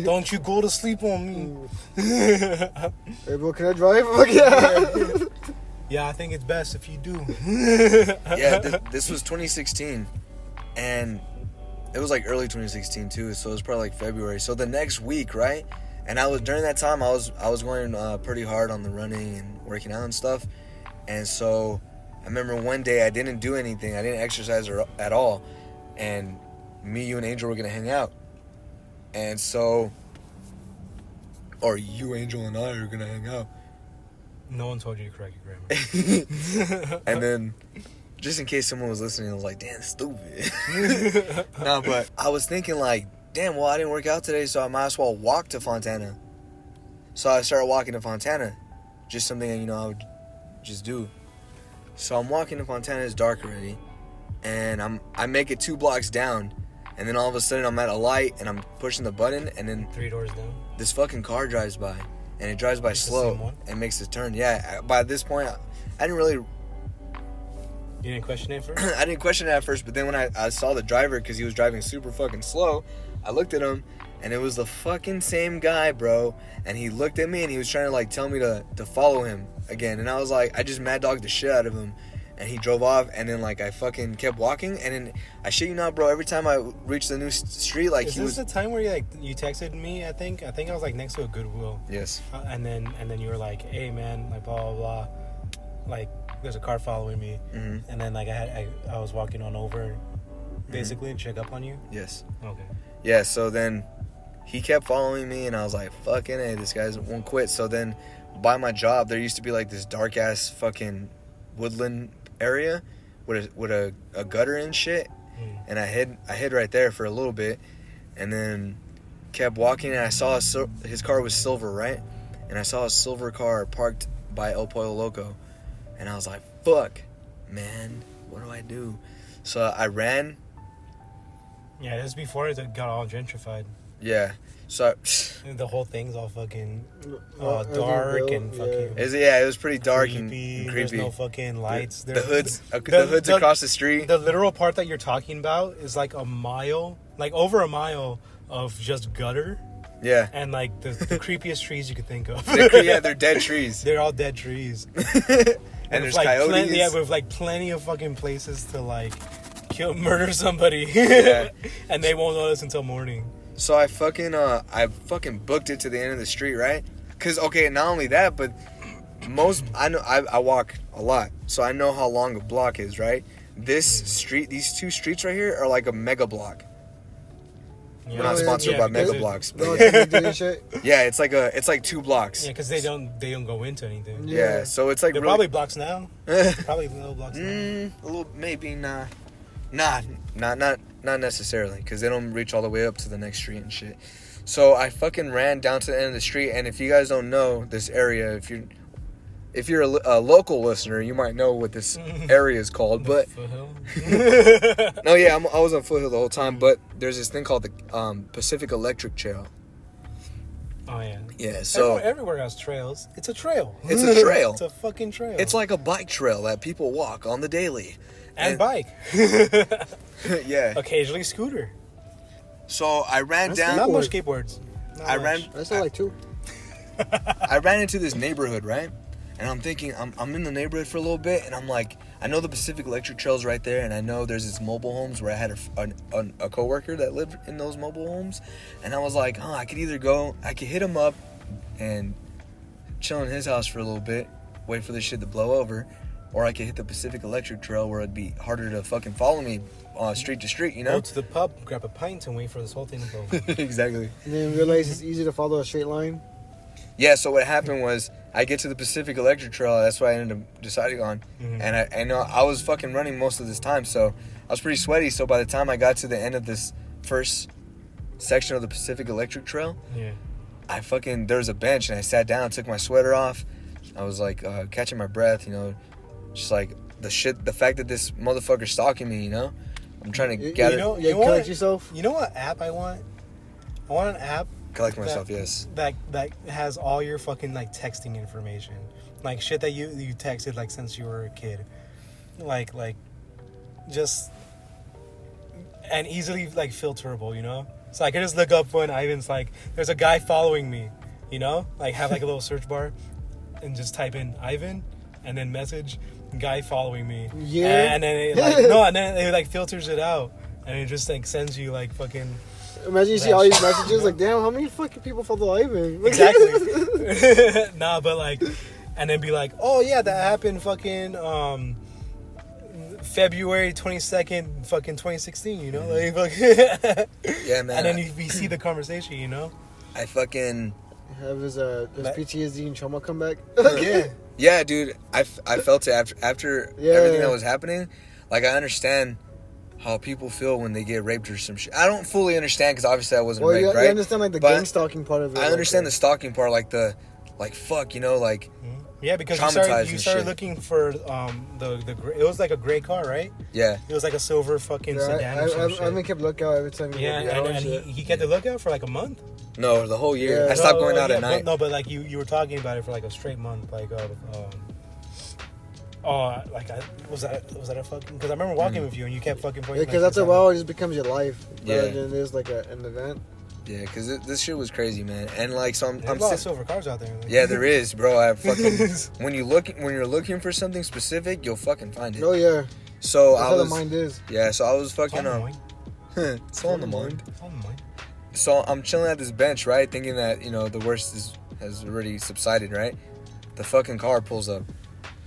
Don't you go to sleep on me. Hey, bro, can I drive? Fuck yeah. Yeah, I think it's best if you do. Yeah, this was 2016, and it was like early 2016 too, so it was probably like February. So the next week, right? And during that time I was going pretty hard on the running and working out and stuff. And so I remember one day I didn't do anything. I didn't exercise at all. And me, you, and Angel were gonna hang out. And so, or you, Angel, and I are gonna hang out. No one told you to correct your grammar. And then, just in case someone was listening, I was like, damn, stupid. No, but I was thinking like, damn, well, I didn't work out today, so I might as well walk to Fontana. So I started walking to Fontana. Just something, I would just do. So I'm walking to Fontana, it's dark already. And I make it 2 blocks down. And then all of a sudden I'm at a light and I'm pushing the button, and then 3 doors down. this fucking car drives by. And it drives by The same slow one? and makes a turn. Yeah, by this point, I didn't really... You didn't question it first? I didn't question it at first, but then when I saw the driver, because he was driving super fucking slow, I looked at him, and it was the fucking same guy, bro. And he looked at me, and he was trying to, like, tell me to follow him again. And I was like, I just mad dogged the shit out of him. And he drove off, and then, like, I fucking kept walking. And then, I shit you not, bro, every time I reached the new street, like, Is this the time where you texted me? I think I was like next to a Goodwill. Yes. And then you were like, hey man, like blah blah blah, like there's a car following me. Mm-hmm. And then like I was walking on over, basically to check up on you. Yes. Okay. Yeah, so then he kept following me, and I was like, fucking hey, this guy won't quit. So then by my job, there used to be like this dark ass fucking woodland area with a gutter and shit. And I hid right there for a little bit, and then kept walking, and I saw his car was silver, right? And I saw a silver car parked by El Pollo Loco, and I was like, fuck, man, what do I do? So I ran. Yeah, this is before it got all gentrified. Yeah. So And the whole thing's all fucking Everything dark built, and fucking It was pretty dark and creepy. creepy. There's no fucking lights. The There's- hood's across the street. The literal part that you're talking about is like a mile, like over a mile of just gutter Yeah. and like the creepiest trees you could think of. They're dead trees. They're all dead trees. And there's like coyotes. with like plenty of fucking places to like murder somebody. Yeah. And they won't notice until morning. So I fucking booked it to the end of the street, right? Cause okay, not only that, but I walk a lot, so I know how long a block is, right? These two streets right here are like a mega block. Yeah. We're not sponsored by Mega Blocks, but No, yeah. doing shit. Yeah, it's like 2 blocks. Yeah, because they don't go into anything. Yeah, so it's like They're really, probably blocks now. Probably little blocks now. a little maybe not necessarily, because they don't reach all the way up to the next street and shit. So I fucking ran down to the end of the street, and if you guys don't know this area, if you're a local listener, you might know what this area is called. But Foothill. no, yeah, I was on Foothill the whole time. But there's this thing called the Pacific Electric Trail. Oh yeah. Yeah, so everywhere has trails. It's a trail. It's a trail. It's a fucking trail. it's like a bike trail that people walk on the daily. and bike. Yeah. Occasionally scooter. So I ran That's down. Not Skateboard. much skateboards. Not I much. ran. I saw like 2. I ran into this neighborhood, right? And I'm thinking, I'm in the neighborhood for a little bit, and I'm like, I know the Pacific Electric Trail's right there, and I know there's this mobile homes where I had a coworker that lived in those mobile homes, and I was like, oh, I could hit him up and chill in his house for a little bit, wait for this shit to blow over, or I could hit the Pacific Electric Trail where it'd be harder to fucking follow me street to street, you know? Go to the pub, grab a pint, and wait for this whole thing to blow. Exactly. And then realize it's easy to follow a straight line. Yeah, so what happened was I get to the Pacific Electric Trail. That's what I ended up deciding on. Mhm. And I know I was fucking running most of this time, so I was pretty sweaty. So by the time I got to the end of this first section of the Pacific Electric Trail, Yeah. there was a bench, and I sat down, took my sweater off. I was like catching my breath, you know, just like the fact that this motherfucker's stalking me, you know. I'm trying to gather, You collect yourself. You know what app I want? I want an app collect myself. Yes. that has all your fucking like texting information, like shit that you texted like since you were a kid, like just and easily like filterable, you know. So I can just look up when Ivan's like, there's a guy following me, you know, like have like a little search bar and just type in Ivan and then message guy following me. Yeah. And then it like filters it out and it just like sends you like fucking. Imagine you see all these messages like, damn, how many fucking people follow Ivan? Exactly. Nah, but like, and then be like, oh yeah, that happened fucking February 22nd, fucking 2016. You know, like, fucking Yeah, man. and then we see the conversation. You know. I fucking. Have his PTSD and trauma come back. Yeah. Yeah, dude, I felt it after Yeah. everything that was happening. Like, I understand how people feel when they get raped or some shit. I don't fully understand because obviously I wasn't Well, raped, you right? understand like the But gang stalking part of it. I understand the stalking part, like fuck, you know, like Yeah, because Traumatized you and started shit. looking for it was like a gray car, right? yeah, It was like a silver fucking sedan or some shit. I even kept lookout every time. Yeah, and he kept the lookout for like a month. no, the whole year. Yeah. I stopped going No, out yeah, at night. but like you were talking about it for like a straight month, like was that a fucking? Because I remember walking with you and you kept fucking pointing. Because after a while, it just becomes your life. Yeah. Rather than it is like an event. Yeah, because this shit was crazy, man. And like, so There's I'm a lot of silver cars out there. Like. yeah, there is, bro. I fucking when you're looking for something specific, you'll fucking find it. Oh yeah. So That's I how the was mind is. yeah, so I was fucking It's on the mind. it's all in the mind. It's on the mind. So I'm chilling at this bench, right, thinking that, you know, the worst has already subsided, right? The fucking car pulls up,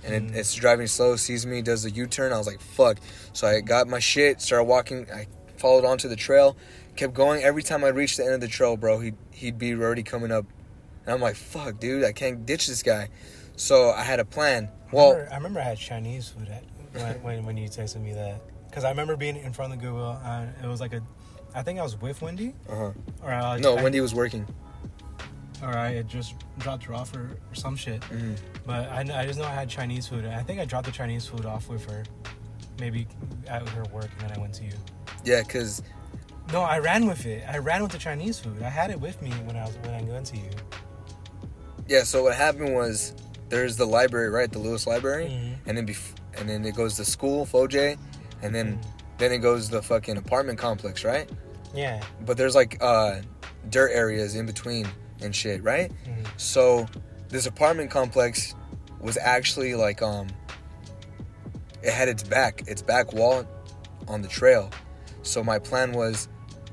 and it's driving slow, sees me, does a U-turn. I was like, fuck. So I got my shit, started walking. I followed onto the trail, kept going. Every time I reached the end of the trail, bro, he'd be already coming up. And I'm like, fuck, dude, I can't ditch this guy. So I had a plan. I remember I had Chinese food when you texted me that. Because I remember being in front of the Goodwill, and it was like I think I was with Wendy. Uh-huh. Or No, Wendy was working. Or I had just dropped her off or some shit. Mm-hmm. But I just know I had Chinese food. I think I dropped the Chinese food off with her. Maybe at her work, and then I went to you. Yeah, because No, I ran with it. I ran with the Chinese food. I had it with me when I went to you. Yeah, so what happened was there's the library, right? The Lewis Library. Mm-hmm. And then it goes to school, Foj, and then it goes to the fucking apartment complex, right? Yeah. But there's like dirt areas in between and shit, right? Mm-hmm. So this apartment complex was actually like it had its back wall on the trail. So my plan was,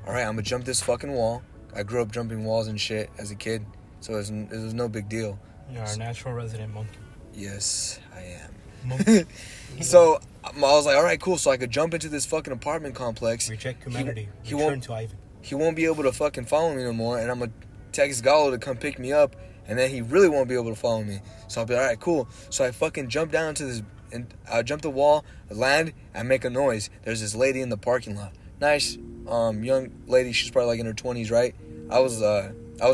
all right, I'm gonna jump this fucking wall. I grew up jumping walls and shit as a kid, so it was no big deal. You're our natural resident monkey. Yes, I am. Monkey. So I was like, all right, cool. So I could jump into this fucking apartment complex. Reject humanity. He Return won't- to Ivan. He won't be able to fucking follow me no more, and I'm gonna text Gallo to come pick me up, and then he really won't be able to follow me. So I'll be all right, cool. So I fucking jump down to this, and I jump the wall, I land, I make a noise. There's this lady in the parking lot, nice, young lady. She's probably like in her 20s, right? I was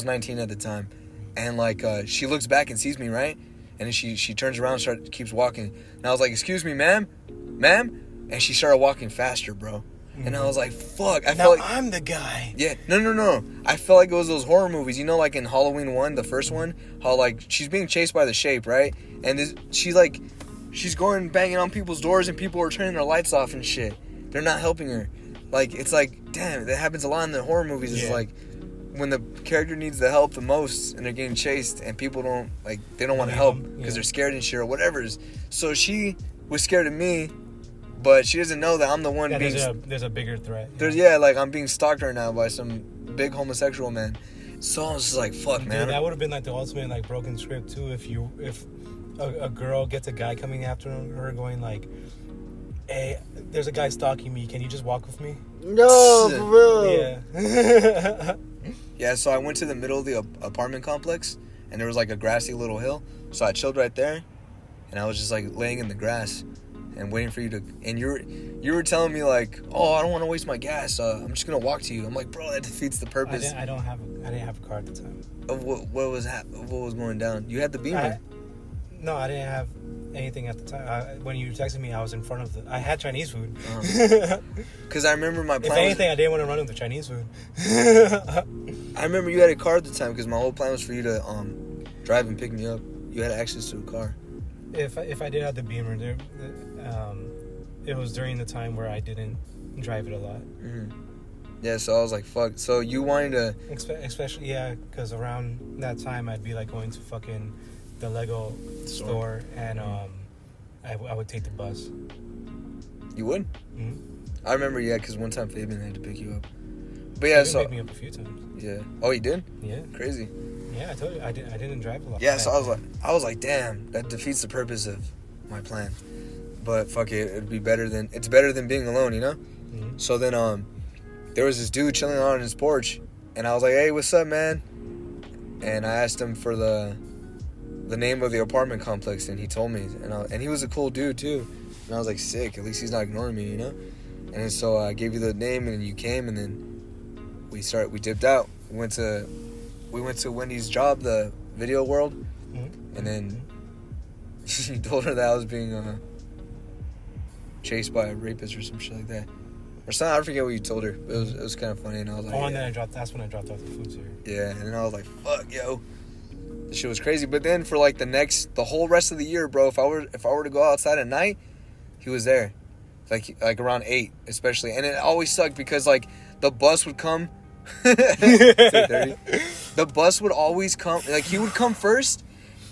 19 at the time, and like she looks back and sees me, right? And then she turns around, keeps walking, and I was like, excuse me, ma'am, and she started walking faster, bro. And I was like, fuck. I Now felt like, I'm the guy. yeah, no. I felt like it was those horror movies, you know, like in Halloween 1, the first one, how like she's being chased by the Shape, right? And she's going banging on people's doors and people are turning their lights off and shit. They're not helping her. Like, it's like, damn, that happens a lot in the horror movies. It's Yeah. like when the character needs the help the most and they're getting chased and people don't, like, they don't want to help because Yeah. they're scared and shit or whatever it is. So she was scared of me, but she doesn't know that I'm the one Yeah, being... there's a bigger threat. Like I'm being stalked right now by some big homosexual man. So I was just like, fuck, Dude, man. that would have been like the ultimate like broken script too. If a girl gets a guy coming after her, going like, "Hey, there's a guy stalking me. Can you just walk with me?" No, for real. Yeah. Yeah, so I went to the middle of the apartment complex, and there was like a grassy little hill. So I chilled right there, and I was just like laying in the grass and waiting for you to. And you were telling me like, "Oh, I don't want to waste my gas. I'm just gonna walk to you." I'm like, "Bro, that defeats the purpose I didn't have a car at the time. of what was going down." You had the Beamer. No, I didn't have anything at the time. When you texted me, I was in front of I had Chinese food. Because I remember my plan. If anything, I didn't want to run with the Chinese food. I remember you had a car at the time because my whole plan was for you to drive and pick me up. You had access to a car. If I did have the Beamer, it was during the time where I didn't drive it a lot. Mm-hmm. Yeah, so I was like, fuck. So you wanted to... Especially, yeah, because around that time I'd be like going to fucking the Lego store and I would take the bus. You would? Mm-hmm. I remember, yeah, because one time Fabian had to pick you up. But yeah, so... picked me up a few times. Yeah. Oh, he did? Yeah. Crazy. Yeah, I told you I didn't drive a lot. Yeah, so I was like, damn, that defeats the purpose of my plan. But fuck it, it's better than being alone, you know? Mm-hmm. So then there was this dude chilling on his porch, and I was like, hey, what's up, man? And I asked him for the name of the apartment complex, and he told me, and he was a cool dude too. And I was like, sick, at least he's not ignoring me, you know? And then so I gave you the name, and then you came, and then we dipped out. We went to Wendy's job, the Video World, Mm-hmm. and then you told her that I was being chased by a rapist or some shit like that, or something. I forget what you told her, but it was kind of funny, and I was like, And then that's when I dropped off the food here. yeah, and then I was like, fuck, yo, this shit was crazy. But then for like the whole rest of the year, bro, if I were to go outside at night, he was there, like around 8 especially, and it always sucked because like the bus would come. The bus would always come, like he would come first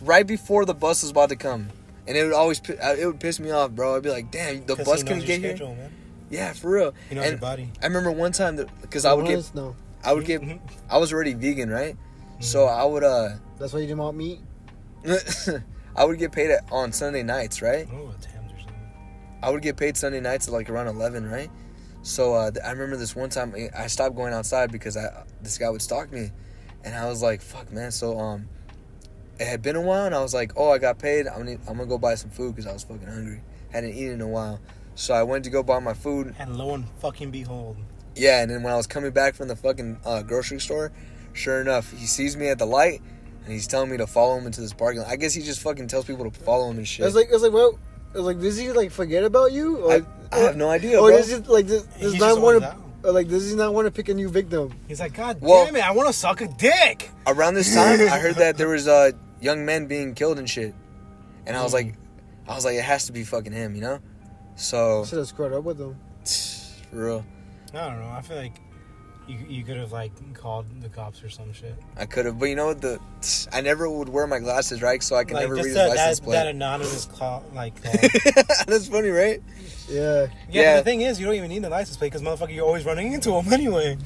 right before the bus was about to come, and it would piss me off, bro. I'd be like, damn, the bus couldn't get here. Man. Yeah, for real. He knows your body. I remember one time because I was already vegan, right? So I would That's why you didn't want meat? I would get paid on Sunday nights, right? Oh, it's hams or something. I would get paid Sunday nights at like around 11, right? So I remember this one time I stopped going outside because this guy would stalk me, and I was like, fuck, man. So it had been a while, and I was like, oh, I got paid. I'm gonna go buy some food because I was fucking hungry. Hadn't eaten in a while, so I went to go buy my food. And lo and fucking behold. Yeah, and then when I was coming back from the fucking grocery store, sure enough, he sees me at the light, and he's telling me to follow him into this parking lot. I guess he just fucking tells people to follow him and shit. It's like, well, does he like forget about you? Or, I have no idea, Or bro. does it like does He just not always want out. like, does he not want to pick a new victim? He's like, God Well- damn it, I want to suck a dick. Around this time, I heard that there was young men being killed and shit, and I was like, it has to be fucking him, you know? So Should have squared up with him. for real, I don't know. I feel like you could have like called the cops or some shit. I could have, but you know what? I never would wear my glasses, right? So I could Like never read just his license that plate. anonymous call, like. That's funny, right? Yeah. Yeah, but the thing is, you don't even need the license plate because motherfucker, you're always running into them anyway.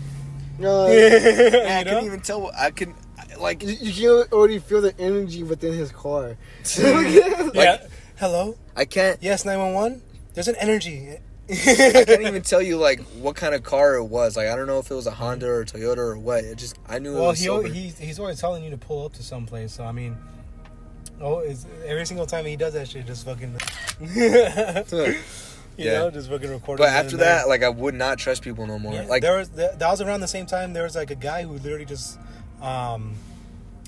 No, Yeah, I You know? couldn't even tell. I could like. you can already feel the energy within his car. Yeah. Hello. I can't. Yes, 911. There's an energy. I can't even tell you like what kind of car it was. Like I don't know if it was a Honda or a Toyota or what. I knew it Well, was silver. he's always telling you to pull up to someplace. So I mean, every single time he does that shit, just fucking. You Yeah. know, just fucking record. But after that, like I would not trust people no more. Yeah, Like that was around the same time. There was like a guy who literally just, I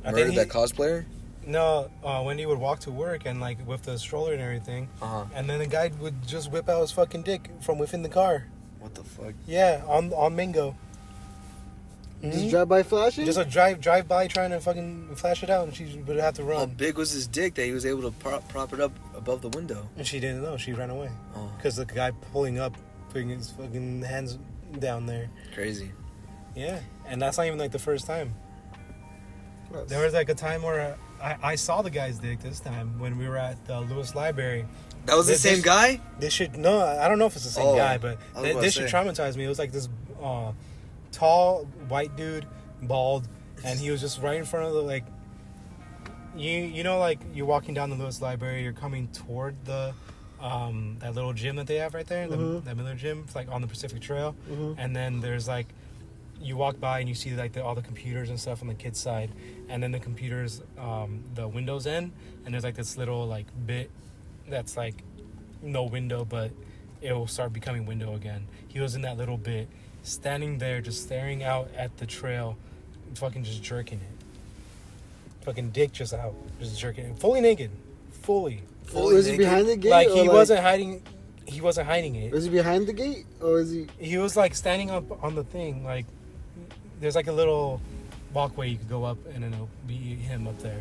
murdered that cosplayer. No, when he would walk to work and like with the stroller and everything, and then the guy would just whip out his fucking dick from within the car. What the fuck? Yeah, on Mingo. Just drive by flashing? Just a drive by trying to fucking flash it out, and she would have to How run. big was his dick that he was able to prop it up above the window? And she didn't know. She ran away Oh, because the guy pulling up, putting his fucking hands down there. crazy. Yeah, and that's not even like the first time. There was like a time where I saw the guy's dick this time when we were at the Lewis Library. That was the same guy? This should no, I don't know if it's the same Oh, guy, but I was about this to should say. traumatize me. It was like this tall white dude, bald, and he was just right in front of the like. You know, like you're walking down the Lewis Library, you're coming toward the that little gym that they have right there, that Miller Gym, it's like on the Pacific Trail, and then there's like. You walk by and you see like all the computers and stuff on the kids' side, and then the computers, the windows in, and there's like this little like bit that's like no window, but it will start becoming window again. He was in that little bit, standing there, just staring out at the trail, fucking just jerking it, fucking dick just out, just jerking it, fully naked, fully. Was he behind the gate? Like or he wasn't hiding. He wasn't hiding it. Was he behind the gate? Or is he... He was like standing up on the thing, like there's like a little walkway you could go up and then it'll be him up there.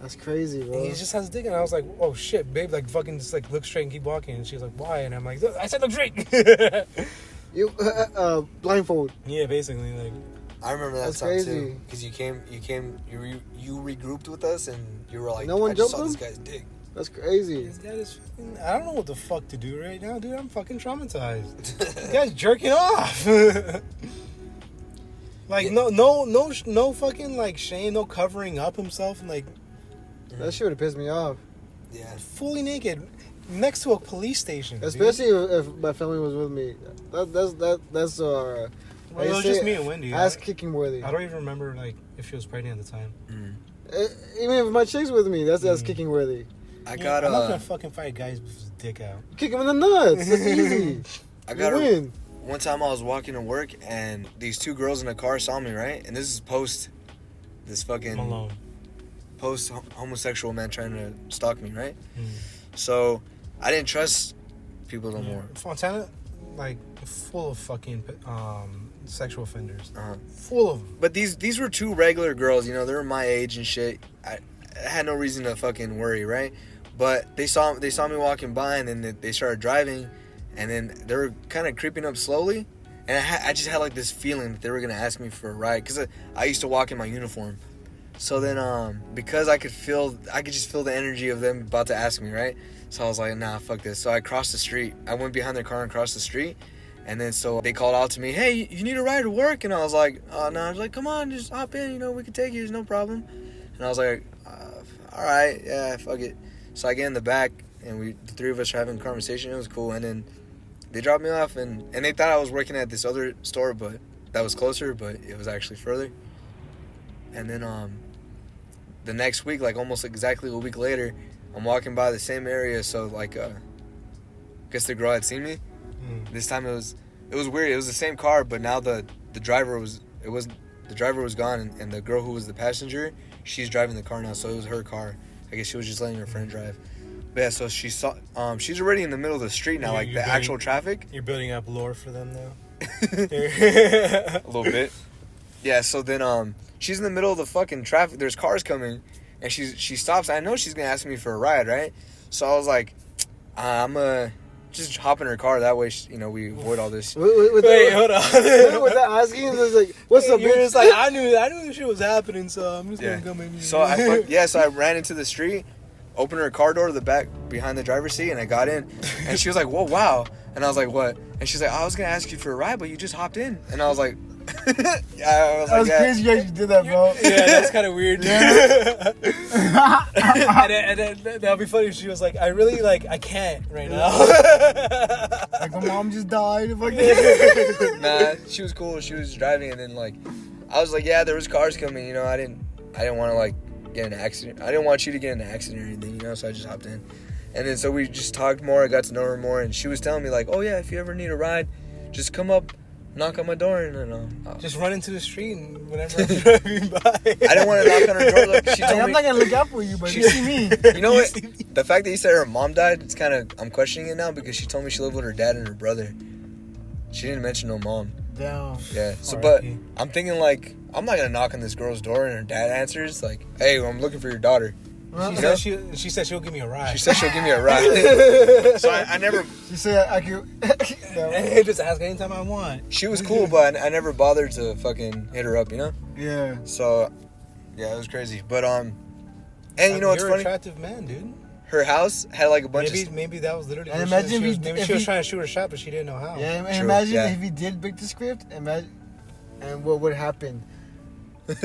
That's crazy, bro. And he just has a dick, and I was like, oh shit, babe, like fucking just like look straight and keep walking. And she's like, why? And I'm like, I said look straight. You, blindfold. Yeah, basically, like. I remember that That's time crazy. too. Because you regrouped with us and you were like, No one I just saw jumped this guy's dick. That's crazy. This guy is fucking, I don't know what the fuck to do right now, dude. I'm fucking traumatized. This guy's jerking off. Like no fucking like shame, no covering up himself, and like That shit would have pissed me off. Yeah. fully naked next to a police station. dude. Especially if my family was with me. That's Well, I it was say just me and Wendy. ass kicking worthy. I don't even remember like if she was pregnant at the time. Even if my chick's with me, that's ass kicking worthy. I Yeah, got I'm not gonna fucking fight guys with his dick out. Kick him in the nuts. That's easy. I got You win. one time I was walking to work and these two girls in a car saw me, right? And this is post this fucking Malone. post homosexual man trying to stalk me, right? Mm. So I didn't trust people no more. Fontana, like full of fucking sexual offenders. Uh-huh. Full of them. But these were two regular girls, you know, they were my age and shit. I had no reason to fucking worry, right? But they saw me walking by, and then they started driving, and then they were kind of creeping up slowly, and I just had like this feeling that they were gonna ask me for a ride because I used to walk in my uniform. So then, because I could just feel the energy of them about to ask me, right? So I was like, nah, fuck this. So I crossed the street. I went behind their car and crossed the street. And then so they called out to me, hey, you need a ride to work? And I was like, oh, no. I was like, come on, just hop in. You know, we can take you. There's no problem. And I was like, all right, yeah, fuck it. So I get in the back, and the three of us were having a conversation. It was cool. And then they dropped me off, and they thought I was working at this other store, but that was closer, but it was actually further. And then the next week, like almost exactly a week later, I'm walking by the same area. So like, I guess the girl had seen me. This time it was weird. It was the same car, but now the driver was gone, and the girl who was the passenger, she's driving the car now. So it was her car. I guess she was just letting her friend drive. But yeah, so she saw. She's already in the middle of the street now, like the actual traffic. You're building up lore for them now. A little bit. Yeah, so then she's in the middle of the fucking traffic. There's cars coming, and she stops. I know she's gonna ask me for a ride, right? So I was like, I'm gonna just hop in her car. That way, we avoid all this. Wait, hold on. Without asking, it was like, "What's up, You're bitch?" just like, I knew this shit was happening, so I'm just Yeah. gonna come in here. So so I ran into the street, opened her car door to the back behind the driver's seat, and I got in. And she was like, "Whoa, wow!" And I was like, "What?" And she's like, "I was gonna ask you for a ride, but you just hopped in." And I was like, "Yeah." I was That was like, crazy you actually did that, bro. Yeah, that's kind of weird. and then that'll be funny if she was like, I really, I can't right now. Like, my mom just died. Nah, she was cool. She was driving, and then I was like, "Yeah, there was cars coming." I didn't want to get in an accident. I didn't want you to get in an accident or anything, so I just hopped in. And then so we just talked more. I got to know her more, and she was telling me "Oh yeah, if you ever need a ride, just come up, knock on my door, and I'll Just run into the street and whenever I'm driving by. I didn't want to knock on her door. She told I'm me, not gonna look out for you, but you see me. you know what? The fact that you said her mom died, it's kind of, I'm questioning it now because she told me she lived with her dad and her brother. She didn't mention no mom. Damn. Yeah. So, R.I.P. but I'm thinking I'm not gonna knock on this girl's door and her dad answers "Hey, I'm looking for your daughter." She said she'll give me a ride. She said she'll give me a ride. So I never. You say I could. No. Hey, just ask anytime I want. She was cool, but I never bothered to fucking hit her up, Yeah. So, yeah, it was crazy. But and you know what's You're funny? an attractive man, dude. Her house had a bunch of. Maybe that was literally. And what imagine she was, if maybe he- she was if trying to shoot her shot, but she didn't know how. Yeah, and True, imagine yeah. if he did break the script. Imagine, and what would happen?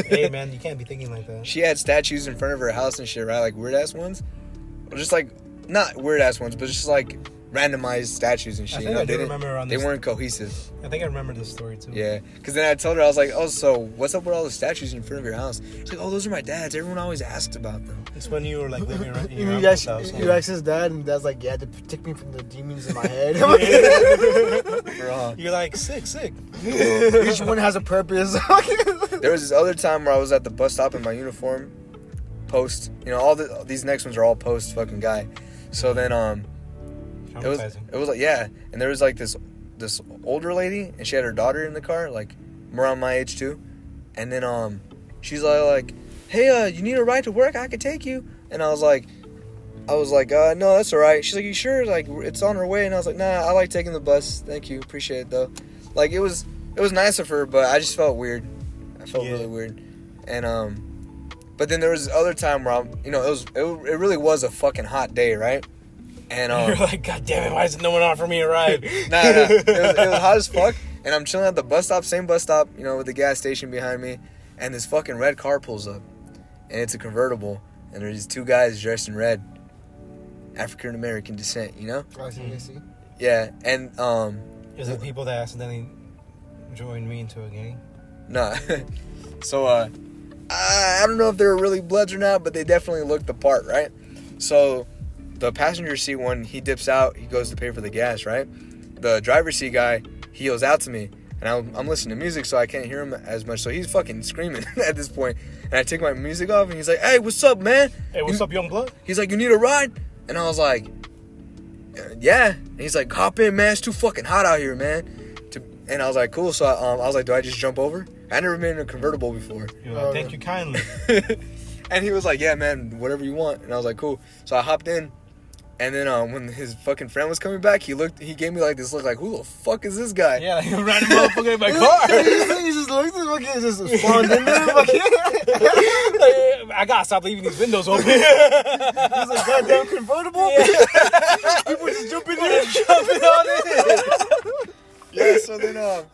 Hey, man, you can't be thinking like that. She had statues in front of her house and shit, right? Weird ass ones. Or just not weird ass ones, but just randomized statues and shit. I think I do didn't- remember around They this. weren't cohesive. I think I remember this story too. Yeah, because then I told her, I was like, "Oh, so what's up with all the statues in front of your house?" She's like, "Oh, those are my dad's. Everyone always asked about them." It's when you were living around in You your uncle's ask, house. you ask his dad, and dad's like, "Yeah, to protect me from the demons in my head." For, You're like sick. Each one has a purpose. There was this other time where I was at the bus stop in my uniform, post. These next ones are all post fucking guy. So then it was Traumatizing. and there was this older lady, and she had her daughter in the car, around my age too. And then she's like, "Hey, you need a ride to work? I could take you." And I was like, "No, that's all right." She's like, "You sure? It's on her way." And I was like, "Nah, I like taking the bus. Thank you, appreciate it though." It was nice of her, but I just felt weird. I felt really weird. And but then there was this other time where it really was a fucking hot day, right? And You're like, God damn it! Why is no one offering me a ride? Nah. It was hot as fuck. And I'm chilling at the bus stop, same bus stop, with the gas station behind me. And this fucking red car pulls up. And it's a convertible. And there's these two guys dressed in red. African American descent, I see. Yeah. And, Is it people that accidentally joined me into a gang? nah. So, I don't know if they were really Bloods or not, but they definitely looked the part, right? So, the passenger seat one, he dips out, he goes to pay for the gas, right? The driver's seat guy, he yells out to me, and I'm listening to music, so I can't hear him as much, so he's fucking screaming at this point. And I take my music off, and he's like, "Hey, what's up, man?" Hey, what's up, young blood? He's like, "You need a ride?" And I was like, "Yeah." And he's like, "Hop in, man, it's too fucking hot out here, man." And I was like, "Cool." So I was like, "Do I just jump over?" I never been in a convertible before. You're like, thank you kindly. And he was like, "Yeah, man, whatever you want." And I was like, "Cool." So I hopped in, and then when his fucking friend was coming back, he gave me this look, who the fuck is this guy? Yeah, like a random motherfucker in my car. He just looked at fucking just spawned in there. I gotta stop leaving these windows open. He's like, "Goddamn convertible." People just jumping in. Jumping on it. Yeah. So then Man,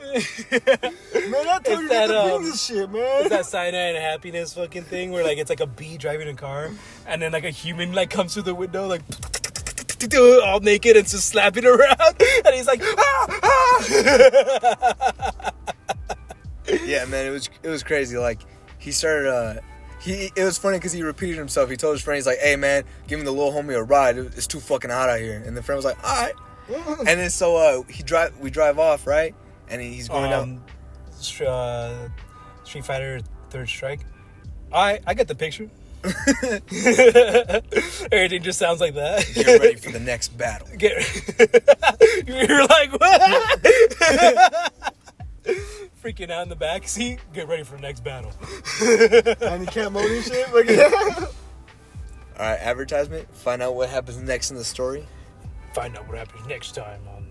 I told you that, not to bring this shit, man. It's that cyanide and happiness fucking thing where it's like a bee driving a car and then a human comes through the window all naked and just slapping around and he's like yeah, man, it was crazy. He started it was funny because he repeated himself. He told his friend, he's like, "Hey, man, give me the little homie a ride. It's too fucking hot out here." And the friend was like, "All right." And then so we drive off, right? And he's going down. Street Fighter Third Strike. I get the picture. Everything just sounds like that. Get ready for the next battle. You're like, what? freaking out in the back seat. Get ready for the next battle. And you can't mode and shit. Like, All right, advertisement. Find out what happens next in the story. Find out what happens next time on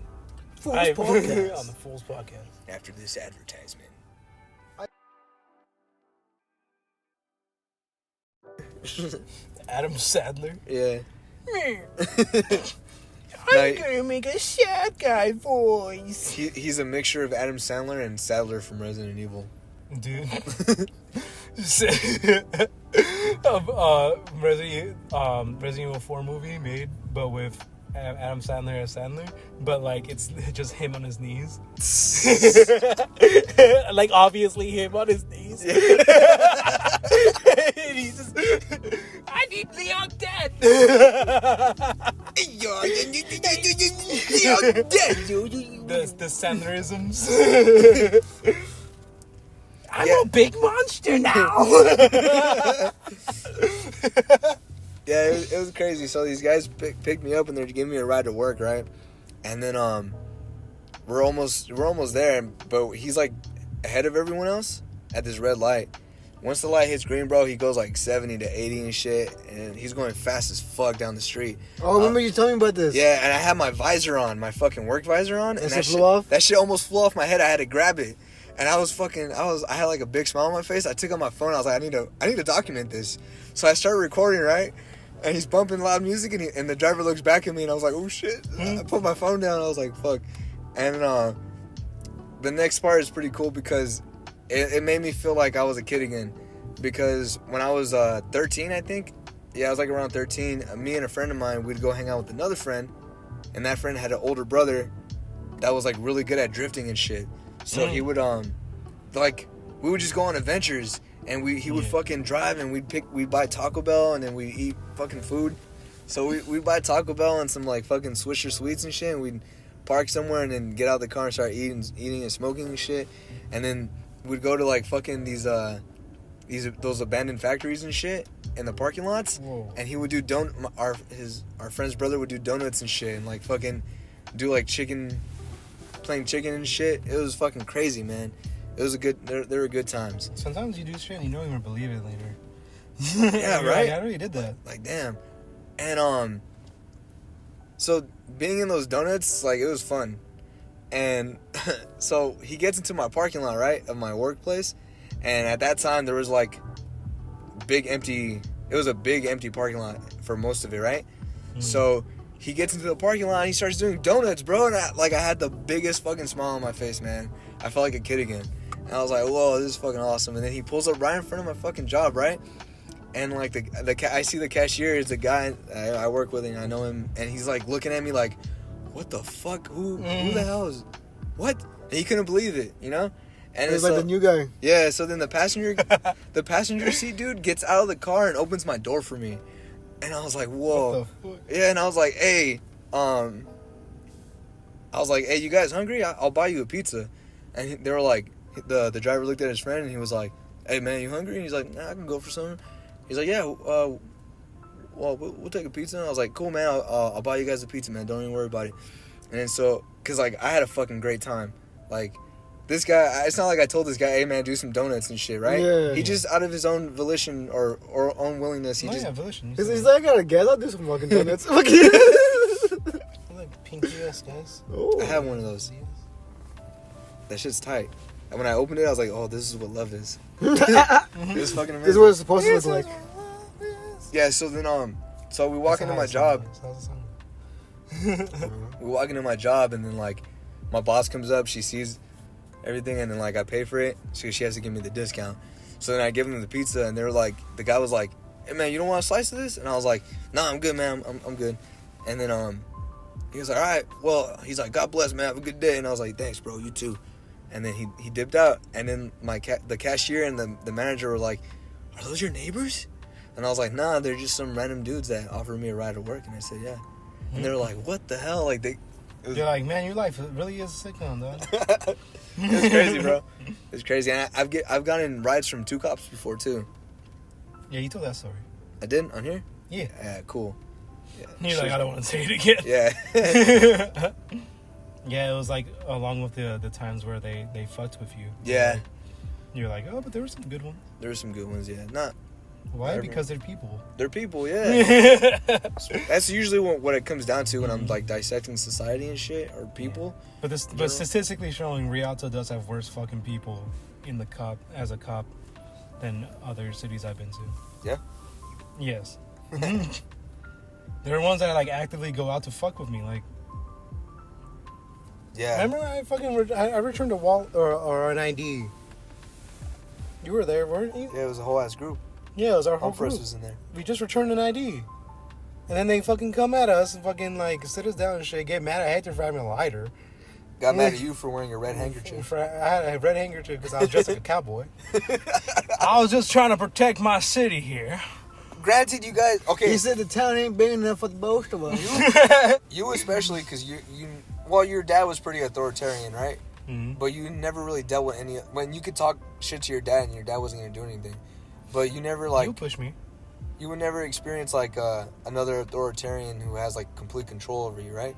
Fools Podcast. on the Fools Podcast. After this advertisement. Adam Sandler. Yeah. I'm gonna make a sad guy voice. He's a mixture of Adam Sandler and Sadler from Resident Evil. Dude. Resident Evil 4 movie made, but with Adam Sandler as Sandler, but like it's just him on his knees. Like obviously him on his knees. And he's just, I need Leon dead. The Sandlerisms. I'm a big monster now. Yeah, it was crazy. So these guys picked me up and they're giving me a ride to work, right? And then we're almost there, but he's like ahead of everyone else at this red light. Once the light hits green, bro, he goes like 70 to 80 and shit, and he's going fast as fuck down the street. Oh, remember you telling me about this? Yeah, and I had my visor on, my fucking work visor on, and that flew off? That shit almost flew off my head. I had to grab it. And I had like a big smile on my face. I took out my phone. I was like, I need to document this. So I started recording, right? And he's bumping loud music, and the driver looks back at me, and I was like, oh shit. I put my phone down. I was like, fuck. And the next part is pretty cool because it made me feel like I was a kid again. Because when I was 13, I think, yeah, I was like around 13. Me and a friend of mine, we'd go hang out with another friend, and that friend had an older brother that was like really good at drifting and shit. So he would we would just go on adventures, and he would fucking drive, and we'd buy Taco Bell, and then we'd eat fucking food. So we'd buy Taco Bell and some like fucking Swisher Sweets and shit, and we'd park somewhere and then get out of the car and start eating and smoking and shit. And then we'd go to like fucking those abandoned factories and shit in the parking lots. Whoa. And he would do our friend's brother would do donuts and shit, and like fucking do like playing chicken and shit. It was fucking crazy, man. It was there were good times. Sometimes you do shit and you don't even believe it later. Yeah, You're right? like, I really did that. Like, damn. And so being in those donuts, like, it was fun. And so he gets into my parking lot, right, of my workplace. And at that time there was like a big empty parking lot for most of it, right? So he gets into the parking lot and he starts doing donuts, bro. And I had the biggest fucking smile on my face, man. I felt like a kid again. And I was like, whoa, this is fucking awesome. And then he pulls up right in front of my fucking job, right? And like I see the cashier is the guy I work with, and I know him. And he's like looking at me like, what the fuck? Who the hell is, what? And he couldn't believe it, you know? And it's like the new guy. Yeah, so then the passenger seat dude gets out of the car and opens my door for me. And I was like, whoa. What the fuck? Yeah, and I was like, hey, you guys hungry? I'll buy you a pizza. And they were like, the driver looked at his friend and he was like, hey man, you hungry? And he's like, nah, I can go for some. He's like, yeah, well, we'll take a pizza. And I was like, cool, man, I'll buy you guys a pizza, man. Don't even worry about it. And then so, cause like I had a fucking great time. Like this guy, it's not like I told this guy, hey man, do some donuts and shit, right? Yeah. He just out of his own volition or own willingness, he volition. He's like, I gotta guess, I'll do some fucking donuts. Like pinky ass guys. Oh. I have one of those. That shit's tight. And when I opened it, I was like, oh, this is what love is. It was fucking amazing. This is what it's supposed to look like. Yeah, so then, so we walk into my job. We walk into my job, and then, like, my boss comes up, she sees everything, and then, like, I pay for it, so she has to give me the discount. So then I give them the pizza, and they were like, the guy was like, hey, man, you don't want a slice of this? And I was like, nah, I'm good, man, I'm good. And then, he was like, all right, well, he's like, God bless, man, have a good day. And I was like, thanks, bro, you too. And then he dipped out, and then the cashier and the manager were like, are those your neighbors? And I was like, nah, they're just some random dudes that offered me a ride to work. And I said, yeah. And they were like, what the hell? Like, You're like, man, your life really is a sitcom, dog. It was crazy, bro. It's crazy. And I've gotten rides from two cops before, too. Yeah, you told that story. I did? On here? Yeah. Yeah, cool. Yeah, You're like, I don't want to say it again. Yeah. Yeah, it was like along with the times where they fucked with you. Yeah. Like, you're like, oh, but there were some good ones. There were some good ones, yeah. Not Why? Whatever. Because they're people. they're people, yeah. That's usually what it comes down to when I'm like dissecting society and shit or people. But but statistically showing, Rialto does have worse fucking people in the cop as a cop than other cities I've been to. Yeah. Yes. There are ones that like actively go out to fuck with me. Like, Yeah. remember I returned a wallet or an ID. You were there, weren't you? Yeah, it was a whole ass group. Yeah, it was our whole Home Press group. was in there. We just returned an ID. And then they fucking come at us and fucking like sit us down and shit. Get mad at Hector for having a lighter. Got mad at you for wearing a red handkerchief. I had a red handkerchief because I was dressed like a cowboy. I was just trying to protect my city here. Granted, you guys, okay. He said the town ain't big enough for the both of us. You especially, because well, your dad was pretty authoritarian, right? Mm-hmm. But you never really dealt with any. When you could talk shit to your dad, and your dad wasn't gonna do anything. But you never You push me. you would never experience like another authoritarian who has like complete control over you, right?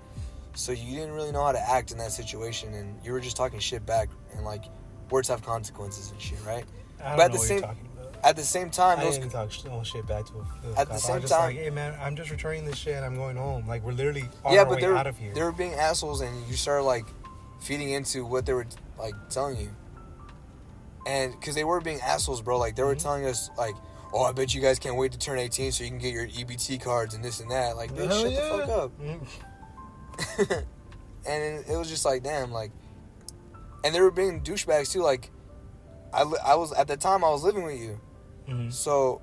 So you didn't really know how to act in that situation, and you were just talking shit back, and like words have consequences and shit, right? I don't But know at the what same you're talking about. at the same time, I those didn't talk shit back to a At the cop. same I was just time- like, hey man, I'm just returning this shit and I'm going home. Like we're literally on yeah, our but way they were out of here. they were being assholes, and you started like feeding into what they were like telling you, and because they were being assholes, bro. Like they were telling us like, oh, I bet you guys can't wait to turn 18 so you can get your EBT cards and this and that. Like, bitch, Hell shut yeah. the fuck up. Mhm. And it was just like, damn, like, and they were being douchebags too. Like, I was at the time I was living with you, Mhm. so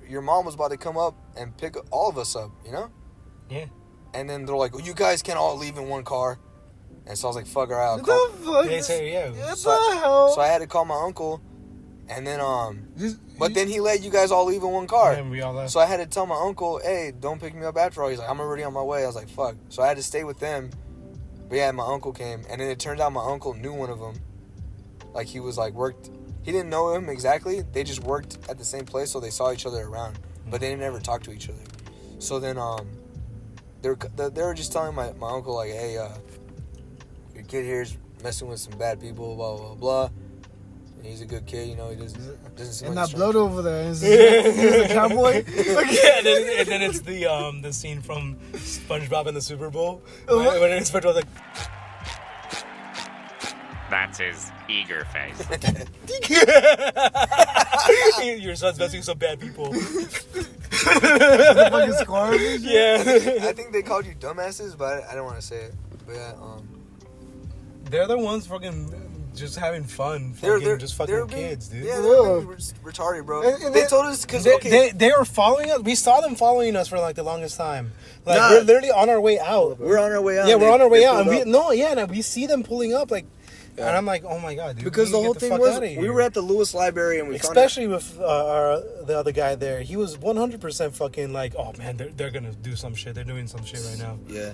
your mom was about to come up and pick all of us up, you know. Yeah. And then they're like, well, you guys can't all leave in one car. And so I was like, fuck her out. What the fuck? They say yeah. What So the hell? So I had to call my uncle, and then Just- but then he let you guys all leave in one car. And we all left. So I had to tell my uncle, hey, don't pick me up after all. He's like, I'm already on my way. I was like, fuck. So I had to stay with them. But yeah, my uncle came, and then it turned out my uncle knew one of them. Like he was like worked. He didn't know him exactly. They just worked at the same place, so they saw each other around, but they never talked to each other. So then they were just telling my uncle like, hey, your kid here's messing with some bad people, blah blah blah. And he's a good kid, you know. He doesn't seem and like that a blood over there. Is a cowboy? Yeah, and then it's the scene from SpongeBob in the Super Bowl when it's SpongeBob like That's his eager face. your son's messing with some bad people. The fucking squirrel? Yeah, I think they called you dumbasses, but I don't want to say it. But yeah, they're the ones fucking just having fun, just fucking with kids, dude. Yeah, Yeah. they're being retarded, bro. And they they- told us because They were following us. We saw them following us for like the longest time. Like Nah. we're literally on our way out. we're on our way out. Yeah, and we're they- on our way they out, and pulled up. and we see them pulling up, like, Yeah. and I'm like, oh my god, dude. Because we the need whole to thing get the was fuck outta we here. were at the Lewis Library and we Especially with the other guy there, he was 100% fucking like, oh man, they're gonna do some shit. They're doing some shit right now. Yeah.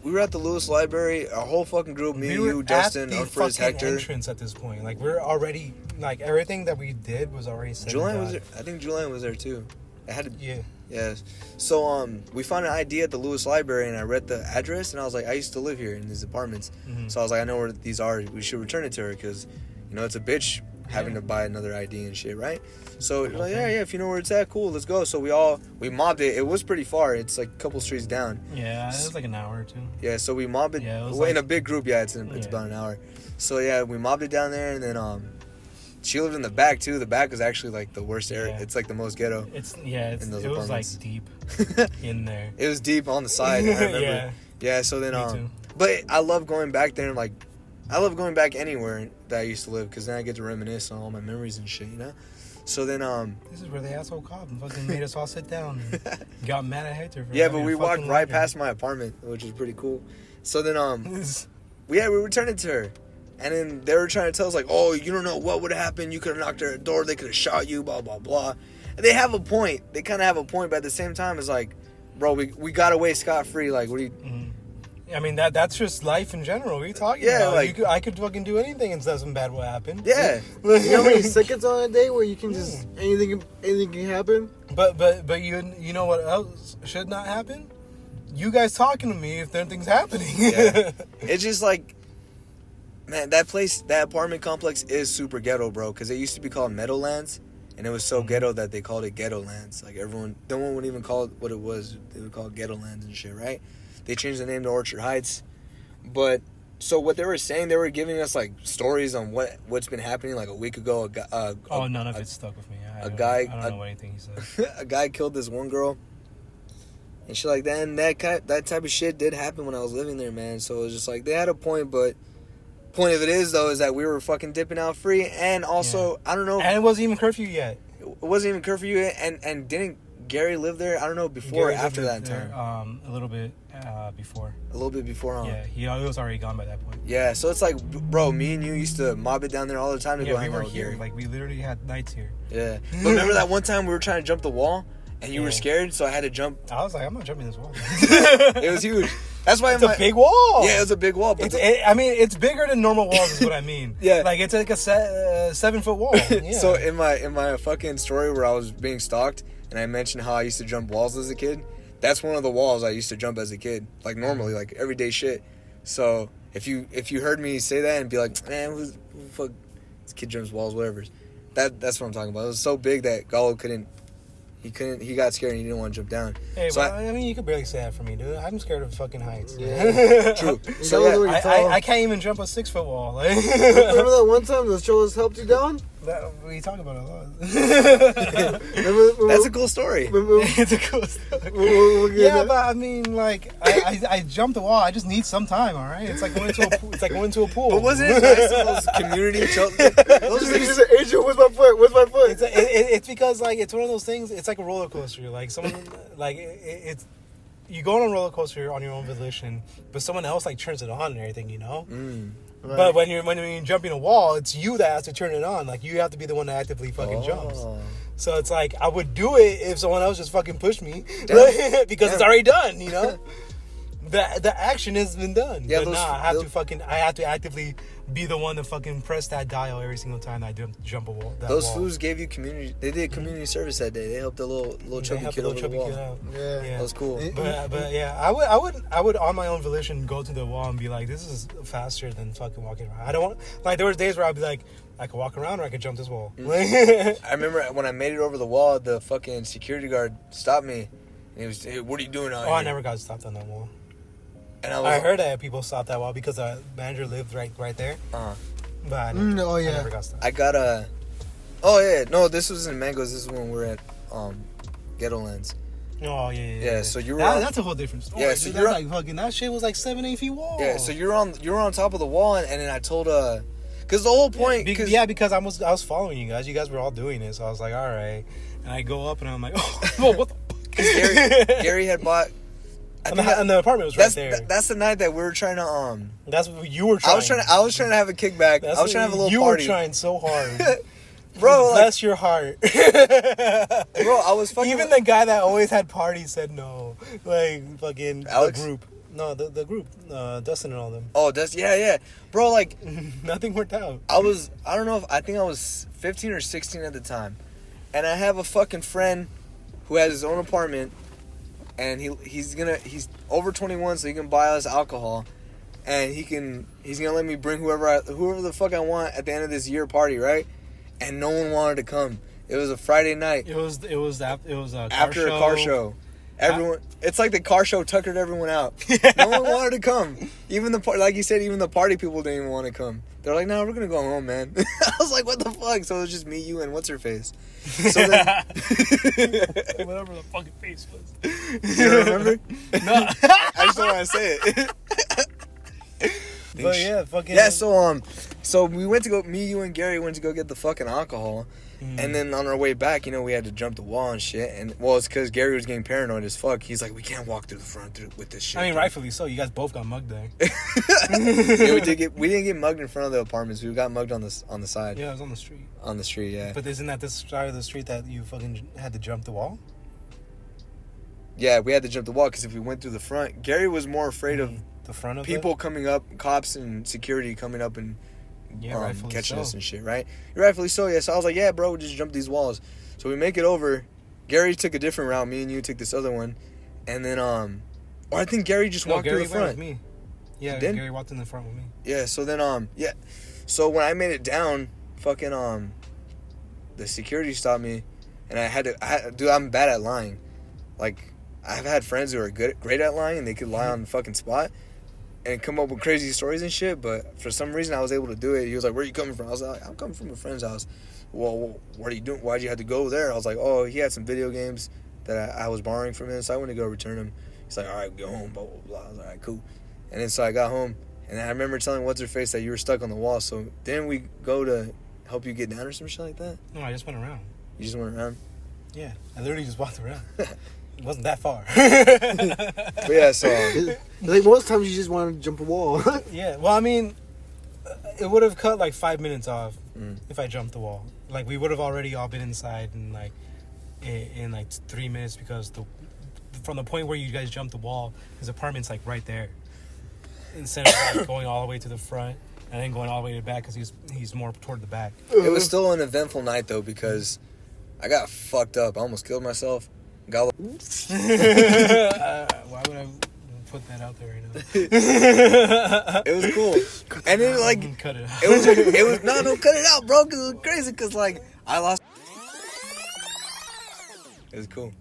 We were at the Lewis Library, our whole fucking group, me, We were you, Justin, at the Unfrizz, fucking Hector. entrance at this point. Like we're already like everything that we did was already set. Julian was there. I think Julian was there too. I had to. Yeah. Yeah. So we found an ID at the Lewis Library and I read the address and I was like, I used to live here in these apartments. Mhm. So I was like, I know where these are. We should return it to her because, you know, it's a bitch having to buy another ID and shit, right? So we're like, yeah, if you know where it's at, cool, let's go. So we mobbed it. It was pretty far. It's like a couple streets down. Yeah, it was like an hour or two. Yeah, so we mobbed it. Yeah, it was well, in like- a big group, yeah, it's Yeah. about an hour. So yeah, we mobbed it down there, and then she lived in the back too. The back was actually like the worst area. Yeah. It's like the most ghetto. In those In it those was like apartments. deep in there. It was deep on the side. I remember. Yeah. Yeah. So then Me too. but I love going back there and like, I love going back anywhere that I used to live because then I get to reminisce on all my memories and shit, you know. So then This is where the asshole cop fucking made us all sit down. And got mad at Hector. For yeah, having but a we walked fucking right lighter. past my apartment, which was pretty cool. So then we returned it to her. And then they were trying to tell us, like, oh, you don't know what would have happened. You could have knocked her at the door. They could have shot you, blah, blah, blah. And they have a point. They kind of have a point. But at the same time, it's like, bro, we got away scot-free. Like, what do you... I mean, that's just life in general. What are you talking Yeah, about? like- I could fucking do anything and something bad will happen. Yeah. You know how many seconds on a day where you can just anything can happen? But you know what else should not happen? you guys talking to me if anything's happening. Yeah. It's just like, man, that place, that apartment complex is super ghetto, bro. Because it used to be called Meadowlands, and it was so ghetto that they called it Ghettolands. Like no one would even call it what it was. They would call it Ghettolands and shit, right? They changed the name to Orchard Heights. But so what they were saying, they were giving us like stories on what's been happening. Like a week ago, none of it stuck with me. I don't know anything he said. A guy killed this one girl. And shit like that, and that type of shit did happen when I was living there, man. So it was just like, they had a point, but point of it is, though, is that we were fucking dipping out free, and also, I don't know. And it wasn't even curfew yet. It wasn't even curfew, and didn't Gary live there? I don't know, before or after that time? A little bit before. A little bit before, huh? Yeah, he was already gone by that point. Yeah, so it's like, bro, me and you used to mob it down there all the time to go hang out with Gary. Like, we literally had nights here. Yeah. But remember that one time we were trying to jump the wall? And you were scared, so I had to jump. I was like, I'm not jumping this wall. It was huge. That's why it's a big wall. Yeah, it was a big wall. But it's bigger than normal walls, is what I mean. Yeah, like it's like a 7-foot wall. Yeah. So in my fucking story where I was being stalked, and I mentioned how I used to jump walls as a kid, that's one of the walls I used to jump as a kid, like normally, like everyday shit. So if you heard me say that and be like, man, who the fuck, this kid jumps walls, whatever. That's what I'm talking about. It was so big that Gallo couldn't. He got scared and he didn't want to jump down. Hey, so I mean, you could barely say that for me, dude. I'm scared of fucking heights. Yeah. True. So I can't even jump a 6-foot wall. Like, remember that one time the shows helped you down? We talk about it a lot. That's a cool story. It's a cool story. Yeah, but I mean, like, I jumped the wall. I just need some time. All right, it's like going to a pool. It's like going to a pool. But wasn't it nice in those community those Adrian, where's my foot? Where's my foot? It's because like it's one of those things. It's like a roller coaster. Like someone like it's. You go on a roller coaster on your own volition, but someone else like turns it on and everything, you know. Right. But when you're jumping a wall, it's you that has to turn it on. Like you have to be the one that actively fucking jumps. So it's like I would do it if someone else just fucking pushed me because it's already done, you know. The action has been done. Yeah, but I have to actively be the one to fucking press that dial every single time I jump a wall. Those fools gave you community. They did community service that day. They helped the little chubby kid over the wall. Yeah, that was cool. But yeah, I would on my own volition go to the wall and be like, this is faster than fucking walking around. I don't want, like, there was days where I'd be like, I could walk around or I could jump this wall. I remember when I made it over the wall, the fucking security guard stopped me. And he was, hey, what are you doing out here? I never got stopped on that wall. And I heard that people stopped that wall because the manager lived right there. But I never got stopped. I got a... Oh, yeah. No, this was in Mango's. This is when we were at Ghettolands. Oh, yeah. So you were... That's a whole different story. Yeah, so dude, that's like fucking... That shit was like 7-8 feet wall. Yeah, so you were on top of the wall, and then I told... Because the whole point... because I was following you guys. You guys were all doing it, so I was like, all right. And I go up, and I'm like, oh, what the fuck? Gary had bought... And the apartment was right there. That's the night that we were trying to That's what you were trying. I was trying to have a kickback. I was trying to have a little party. You were trying so hard. Bro, bless your heart. Bro, I was fucking... Even the guy that always had parties said no. Like, fucking... Alex? The group. No, the group. Dustin and all them. Oh, Dustin. Yeah. Bro, like... Nothing worked out. I don't know I think I was 15 or 16 at the time. And I have a fucking friend who has his own apartment. And he's over 21, so he can buy us alcohol, and he's gonna let me bring whoever the fuck I want at the end of this year party, right? And no one wanted to come. It was a Friday night. It was a after a car show. Everyone, it's like the car show tuckered everyone out. No one wanted to come. Even like you said, even the party people didn't even want to come. They're like, no, we're gonna go home, man. I was like, what the fuck? So it was just me, you, and what's her face. So then, whatever the fucking face was. You don't remember? No, I just don't want to say it. But yeah, fucking yeah. So we went to go. Me, you, and Gary went to go get the fucking alcohol. And then on our way back, we had to jump the wall and shit. And, well, it's because Gary was getting paranoid as fuck. He's like, we can't walk through the front with this shit. I mean, rightfully so. You guys both got mugged there. Yeah, we didn't get mugged in front of the apartments. We got mugged on the side. Yeah, it was on the street. On the street, yeah. But isn't that the side of the street that you fucking had to jump the wall? Yeah, we had to jump the wall because if we went through the front, Gary was more afraid of the front of people coming up, cops and security coming up and catching us and shit, right? Rightfully so, yeah. So I was like, yeah, bro, we'll just jump these walls. So we make it over. Gary took a different route. Me and you took this other one. And then Or I think Gary just walked Gary through the went front. with me. Yeah, He did? Gary walked in the front with me. Yeah, so then, yeah. So when I made it down, fucking, the security stopped me, and dude, I'm bad at lying. Like, I've had friends who are great at lying, and they could lie on the fucking spot and come up with crazy stories and shit, but for some reason I was able to do it. He was like, where are you coming from? I was like, I'm coming from a friend's house. Well, what are you doing? Why'd you have to go there? I was like, oh, he had some video games that I was borrowing from him, so I went to go return them. He's like, all right, go home, blah, blah, blah. I was like, all right, cool. And then so I got home, and I remember telling What's-Her-Face that you were stuck on the wall, so didn't we go to help you get down or some shit like that? No, I just went around. You just went around? Yeah, I literally just walked around. It wasn't that far. But yeah, so... Like most times you just want to jump a wall. Yeah, well, I mean, it would have cut like 5 minutes off if I jumped the wall. Like, we would have already all been inside in like 3 minutes, because from the point where you guys jumped the wall, his apartment's like right there. Instead of like going all the way to the front and then going all the way to the back, because he's more toward the back. It was still an eventful night, though, because I got fucked up. I almost killed myself. Why would I put that out there right now? It was cool. And then, like... Cut it out. It was... No, don't cut it out, bro, because it was crazy, because, like, I lost... It was cool.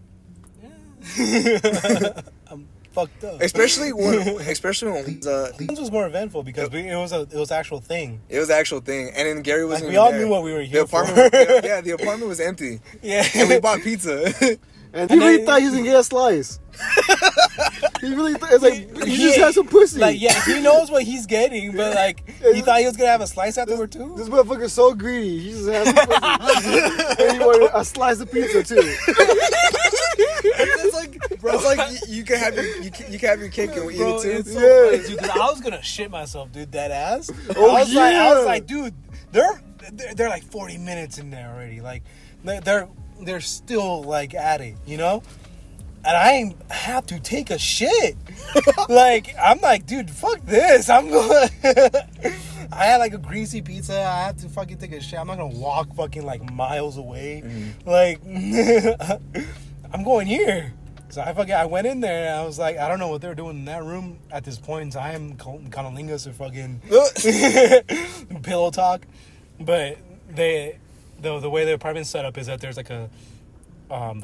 I'm fucked up. Especially when This was more eventful because it was actual thing. It was an actual thing, and then Gary wasn't. Like, we even all there. knew what we were The here apartment, for. yeah, the apartment was empty. Yeah, And we bought pizza. And he really thought he was gonna get a slice. He really thought, it's like, you just had some pussy. Like, yeah, he knows what he's getting, but like, he thought he was gonna have a slice afterward too. This motherfucker's so greedy. He just had some pussy. And he wanted a slice of pizza too. It's like, bro, it's like you can have your cake and eat Bro, it too. it's so Yeah. funny, dude, 'cause I was gonna shit myself, dude. That ass. Oh, I was yeah. like, dude, they're like 40 minutes in there already. Like, they're still like at it, you know. And I have to take a shit. Like, I'm like, dude, fuck this. I'm going. I had like a greasy pizza. I have to fucking take a shit. I'm not gonna walk fucking like miles away. Like, I'm going here. So I went in there and I was like, I don't know what they're doing in that room at this point in time. Conolingus or fucking pillow talk. But the way the apartment's set up is that there's like the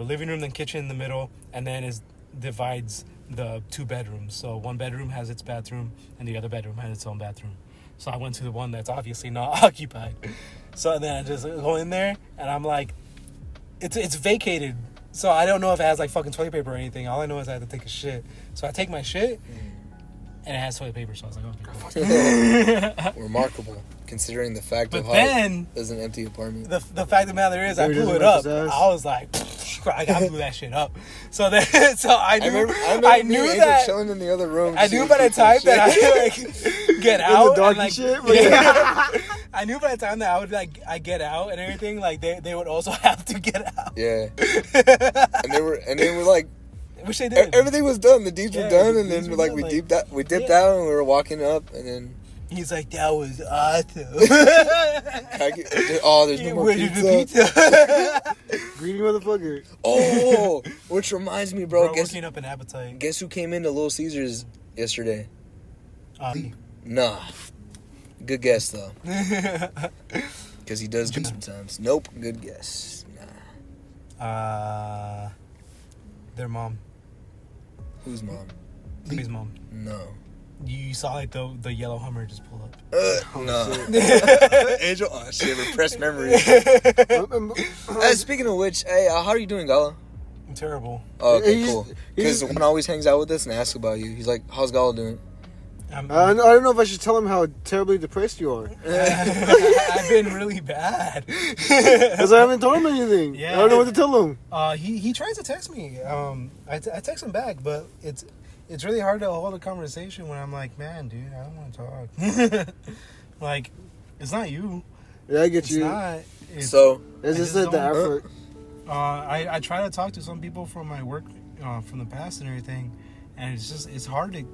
living room, then kitchen in the middle, and then divides the 2 bedrooms. So one bedroom has its bathroom, and the other bedroom has its own bathroom. So I went to the one that's obviously not occupied. So then I just go in there, and I'm like, it's vacated. So I don't know if it has like fucking toilet paper or anything. All I know is I have to take a shit. So I take my shit, and it has toilet paper. So I was like, okay, cool. Remarkable, considering the fact But of how then there's an empty apartment. the fact of the matter is, I Gary blew doesn't it wipe up. his ass. I was like, I blew that shit up. So then, I knew I knew Angel that. chilling in the other room. I knew by the time that I like get out, the dark and, like, shit. yeah, I knew by the time that I would I get out and everything, like they would also have to get out. Yeah. and they were like, Which they did. everything was done. The deeds were Yeah, done, the and deeds then were like done, we like- dipped yeah. out, and we were walking up, and then He's like, that was awesome. there's no more Where did pizza. the pizza? Greedy motherfucker. Oh, which reminds me, bro. Bro, working up an appetite. Guess who came into Little Caesars yesterday? Me. Nah. Good guess though, because he does good sometimes. Nope. Good guess. Nah. Their mom. Whose mom? Lee's mom. No. You saw like the yellow Hummer just pull up. No. Angel. Oh shit. Repressed memory. Speaking of which, hey, how are you doing, Gala? I'm terrible. Oh, okay, He's- cool. Because one always hangs out with us and asks about you. He's like, "How's Gala doing?" I don't know if I should tell him how terribly depressed you are. I've been really bad. Because I haven't told him anything. Yeah. I don't know what to tell him. He tries to text me. I text him back, but it's really hard to hold a conversation when I'm like, man, dude, I don't want to talk. Like, it's not you. Yeah, I get It's you. not. It's, So It's I just just the don't- effort. I try to talk to some people from my work from the past and everything, and it's hard to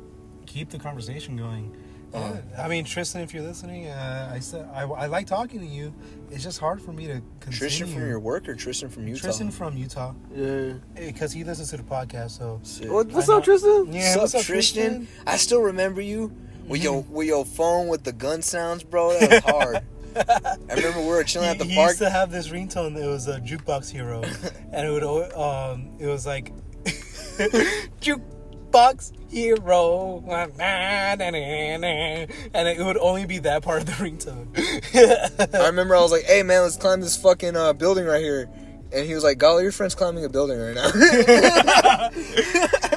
keep the conversation going. Yeah. I mean, Tristan, if you're listening, I like talking to you. It's just hard for me to continue. Tristan from your work or Tristan from Utah? Tristan from Utah. Yeah. Because he listens to the podcast, so. Sick. What's up, Tristan? Yeah, what's up, Tristan? I still remember you with your phone with the gun sounds, bro. That was hard. I remember we were chilling at the he park. used to have this ringtone. It was a Jukebox Hero, and it was like Jukebox Hero, and it would only be that part of the ringtone. I remember I was like, "Hey man, let's climb this fucking building right here," and he was like, "Golly, your friend's climbing a building right now."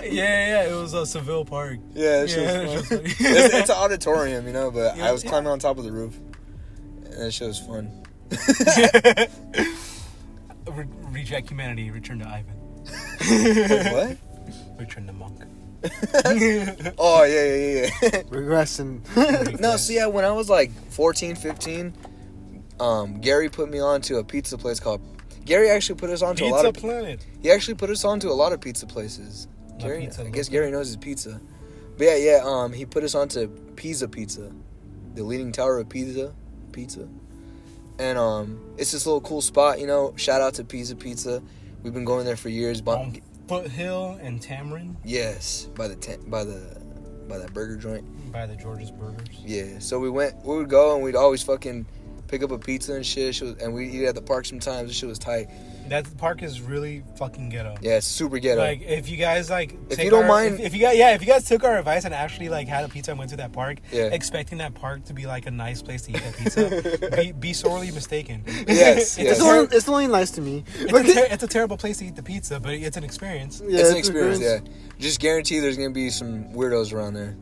Yeah, it was Seville Park. Yeah, that shit was fun. It's an auditorium, you know, but I was climbing on top of the roof, and that shit was fun. Reject humanity, return to Ivan. Wait, what? Return to Monk. Oh, yeah. Regressing. No, so yeah, when I was like 14, 15, Gary put me on to a pizza place called... Gary actually put us on to a lot of... Planet. He actually put us on to a lot of pizza places. Gary, pizza I guess Gary knows his pizza. But yeah, he put us on to Pisa Pizza. The Leaning Tower of Pisa. And it's this little cool spot, you know. Shout out to Pisa Pizza. We've been going there for years. Foothill and Tamarind. Yes, by that burger joint. By the George's Burgers. Yeah, so we would go and we'd always fucking pick up a pizza and shit. And we'd eat at the park sometimes. This shit was tight. That park is really fucking ghetto. Yeah, it's super ghetto. Like, if you guys if you don't mind, if you guys took our advice and actually like had a pizza and went to that park, yeah, expecting that park to be like a nice place to eat that pizza, be sorely mistaken. Yes, it's only nice to me. It's a terrible place to eat the pizza, but it's an experience. Yeah, it's an experience. Yeah, just guarantee there's gonna be some weirdos around there.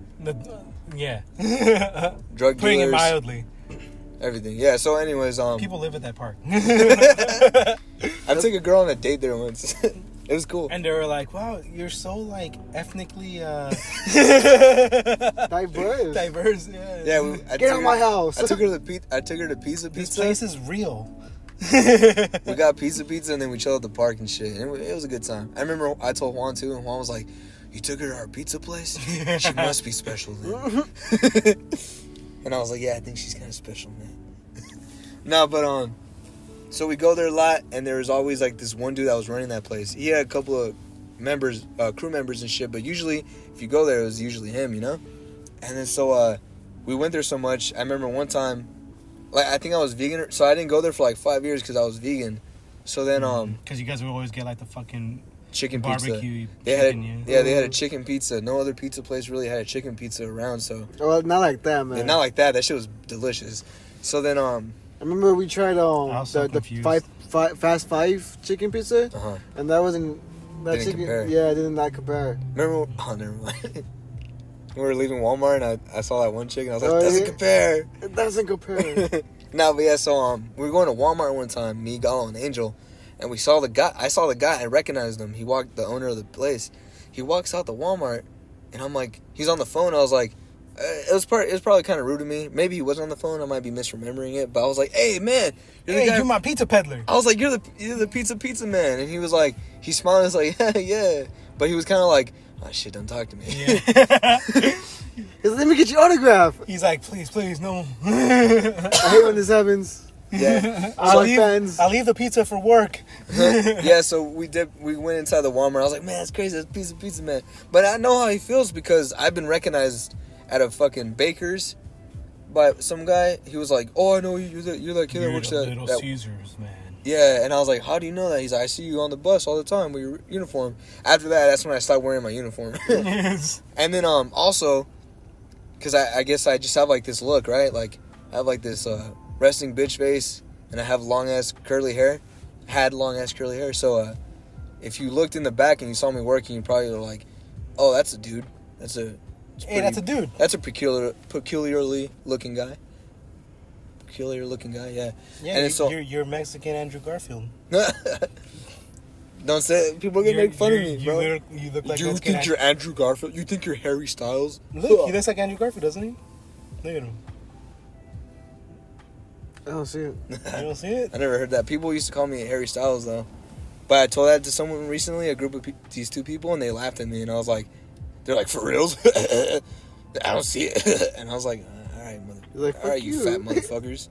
Yeah, drug dealers, putting it mildly. Everything. Yeah. So, anyways, people live at that park. I took a girl on a date there once. It was cool. And they were like, "Wow, you're so like ethnically diverse." Yeah. Yeah. Get out of my house. I took her to Pizza Pizza. This place is real. We got Pizza and then we chilled at the park and shit. And it was a good time. I remember I told Juan too, and Juan was like, "You took her to our pizza place? She must be special then." And I was like, "Yeah, I think she's kind of special, man." No, but so we go there a lot, and there was always like this one dude that was running that place. He had a couple of members, crew members and shit, but usually if you go there, it was usually him, you know. And then so we went there so much. I remember one time, like I think I was vegan, so I didn't go there for like 5 years because I was vegan. So then because you guys would always get like the fucking chicken barbecue pizza. They had a chicken pizza. No other pizza place really had a chicken pizza around. So well, not like that, man. Yeah, not like that. That shit was delicious. So then I remember we tried the Fast Five chicken pizza, and that wasn't that didn't chicken. Compare. Yeah, it did not compare. Remember? Oh, never mind. We were leaving Walmart, and I saw that one chicken. I was like, "Doesn't compare." It doesn't compare. No, but yeah. So we were going to Walmart one time, me, Gallo, and Angel, and we saw the guy. I saw the guy. I recognized him. The owner of the place. He walks out the Walmart, and I'm like, he's on the phone. I was like. It was probably kind of rude of me. Maybe he wasn't on the phone. I might be misremembering it. But I was like, "Hey, man, you're my pizza peddler." I was like, "You're the pizza man." And he was like, he smiled and was like, "Yeah." But he was kind of like, "Oh shit, don't talk to me." Yeah. Let me get your autograph. He's like, please, no. I hate when this happens. Yeah. I'll leave the pizza for work. Yeah, so we went inside the Walmart. I was like, "Man, that's crazy. That's pizza man." But I know how he feels because I've been recognized at a fucking baker's by some guy. He was like, "Oh, I know you're that kid that works at Little Caesars, man." Yeah, and I was like, "How do you know that?" He's like, "I see you on the bus all the time with your uniform." After that, that's when I stopped wearing my uniform. And then also, because I guess I just have like this look, right? Like I have like this resting bitch face, and I have long ass curly hair. So if you looked in the back and you saw me working, you probably were like, "Oh, that's a dude. That's a dude. That's a peculiarly looking guy. Peculiar looking guy, yeah." Yeah, and you're Mexican Andrew Garfield. Don't say it. People are gonna make fun of me, bro. You look like you think you're Andrew Garfield? You think you're Harry Styles? Look, he looks like Andrew Garfield, doesn't he? Look at him. I don't see it. You don't see it? I never heard that. People used to call me Harry Styles, though. But I told that to someone recently, a group of these two people, and they laughed at me, and I was like, they're like, "For reals?" I don't see it. And I was like, all right, He's like, all right, fuck you you. fat motherfuckers.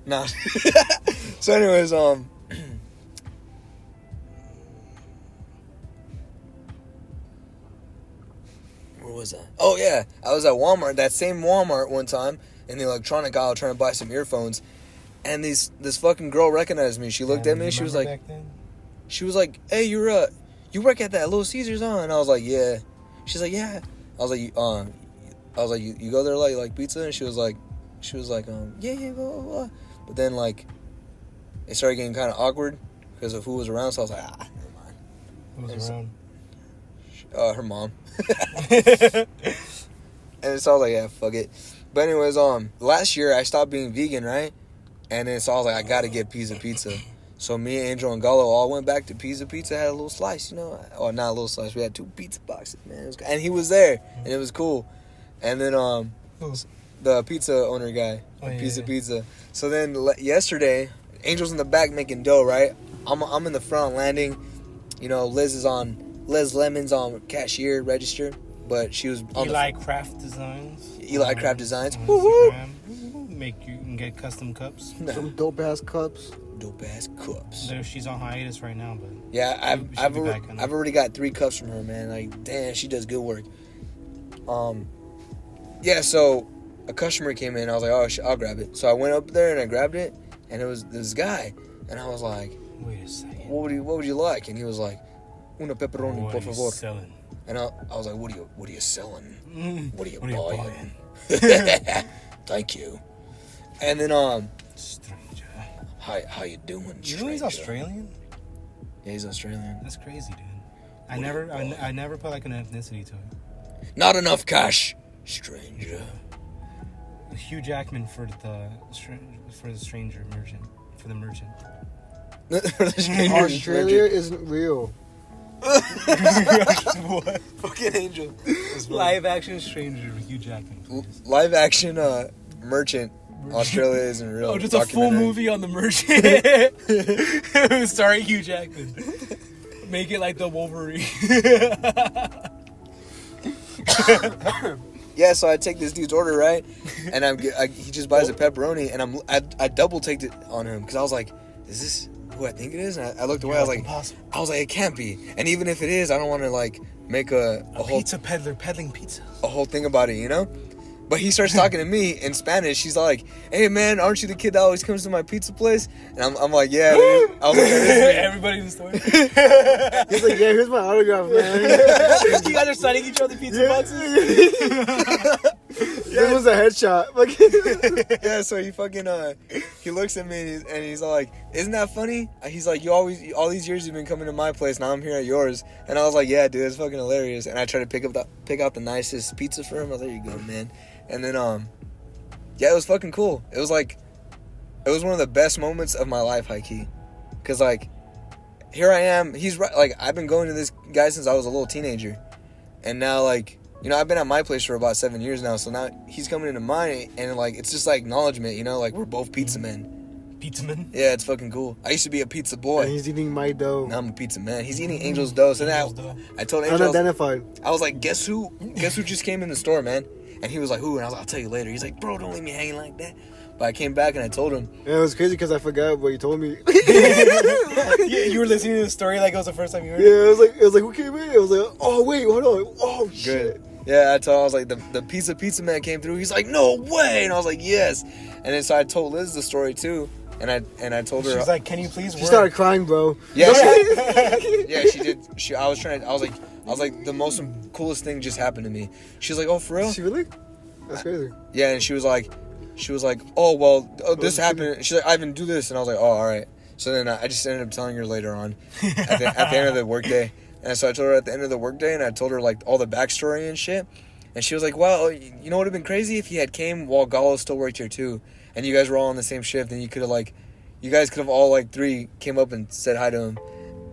Nah. So anyways, where was I? Oh yeah, I was at Walmart, that same Walmart one time, in the electronic aisle trying to buy some earphones, and this fucking girl recognized me. She looked at me and she was like, hey, you work at that Little Caesars, huh? And I was like, yeah. She's like, yeah. I was like, you go there like pizza? And she was like, yeah, blah, blah, blah. But then like, it started getting kind of awkward because of who was around. So I was like, never mind. Who was around? Her mom. And so I was like, yeah, fuck it. But anyways, last year I stopped being vegan, right? And then so I was like, I gotta get pizza. So me, Angel, and Gallo all went back to Pizza, had a little slice, you know? Or not a little slice, we had 2 pizza boxes, man. It was, and he was there, and it was cool. And then the pizza owner guy, Pizza. So then yesterday, Angel's in the back making dough, right? I'm in the front landing. You know, Liz Lemon's on cashier register, but she was on Eli Craft Designs. Eli Craft Designs. On Woo-hoo. Instagram. You can get custom cups. Some dope ass cups. Dope ass cups. She's on hiatus right now, but Yeah, I've be back on it. already got 3 cups from her, man. Like, damn, she does good work. Yeah. So a customer came in. I was like, oh, I'll grab it. So I went up there and I grabbed it, and it was this guy, and I was like, wait a second. what would you like? And he was like, una pepperoni, What por are you favor. selling? And I was like, what are you selling? What are you What are you buying? buying? Thank you. And then Stranger. how you doing? You know he's stranger? Australian? Yeah, he's Australian. That's crazy, dude. I never put like an ethnicity to it. Not enough cash, stranger. Hugh Jackman for the stranger merchant. For the merchant. For the stranger, Australia isn't real. What? fucking Angel. Live action stranger with Hugh Jackman. Please. Live action merchant. Australia isn't real. Oh, just a full documentary. movie on the merchant. Sorry, Hugh Jackman. Make it like the Wolverine. Yeah, so I take this dude's order, right? And he just buys a pepperoni, and I double taked it on him because I was like, is this who I think it is? And I looked away. I was like, impossible. it can't be. And even if it is, I don't want to like make a whole Pizza peddler peddling pizza. a whole thing about it, you know? But he starts talking to me in Spanish. He's like, hey, man, aren't you the kid that always comes to my pizza place? And I'm like, yeah. Dude. I was like, Everybody in the store. He's like, yeah, here's my autograph, man. You guys are signing each other pizza boxes? This was a headshot. yeah, so he fucking, he looks at me and he's like, isn't that funny? He's like, all these years you've been coming to my place, now I'm here at yours. And I was like, yeah, dude, it's fucking hilarious. And I tried to pick out the nicest pizza for him. I was like, there you go, man. And then, yeah, it was fucking cool. It was one of the best moments of my life, high key. Cause like, here I am, he's right, like, I've been going to this guy since I was a little teenager. And now, like, you know, I've been at my place for about 7 years now, so now he's coming into mine, and like, it's just like acknowledgement, you know, like, we're both pizza men. Pizza man? Yeah, it's fucking cool. I used to be a pizza boy. And he's eating my dough. Now I'm a pizza man. He's eating Angel's dough. So now I told Angel, Unidentified. I was like, guess who just came in the store, man? And he was like, who? And I was like, I'll tell you later. He's like, bro, don't leave me hanging like that. But I came back and I told him. And it was crazy because I forgot what you told me. You were listening to the story like it was the first time you heard it? Yeah, it was like, who came in? It was like, oh, wait, hold on. Oh, shit. Good. Yeah, I was like, the pizza man came through. He's like, no way. And I was like, yes. And then so I told Liz the story too. And I told her. She was like, can you please work? She started crying, bro. Yeah, she did. I was like, the most coolest thing just happened to me. She was like, oh, for real? She really? That's crazy. Yeah, and she was like, oh, well, this happened. She's like, Ivan, do this. And I was like, oh, all right. So then I just ended up telling her later on at the end of the workday. And so I told her at the end of the workday, and I told her like all the backstory and shit. And she was like, well, you know what would have been crazy if he had came while Gallo still worked here too. And you guys were all on the same shift, and you guys could have all like 3 came up and said hi to him.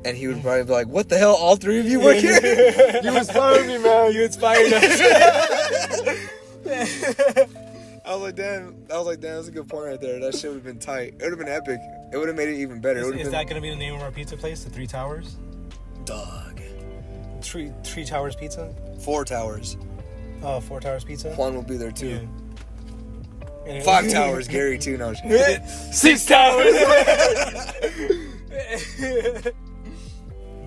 And he would probably be like, what the hell, all 3 of you work here? You inspired me, man. You inspired us. I was like, damn, that's a good point right there. That shit would have been tight. It would have been epic. It would have made it even better. Is that going to be the name of our pizza place, the 3 Towers? Dog. 3 Towers Pizza? 4 towers. Four Towers Pizza. Juan will be there too. Yeah. 5 Towers, Gary too. No, 6 Towers.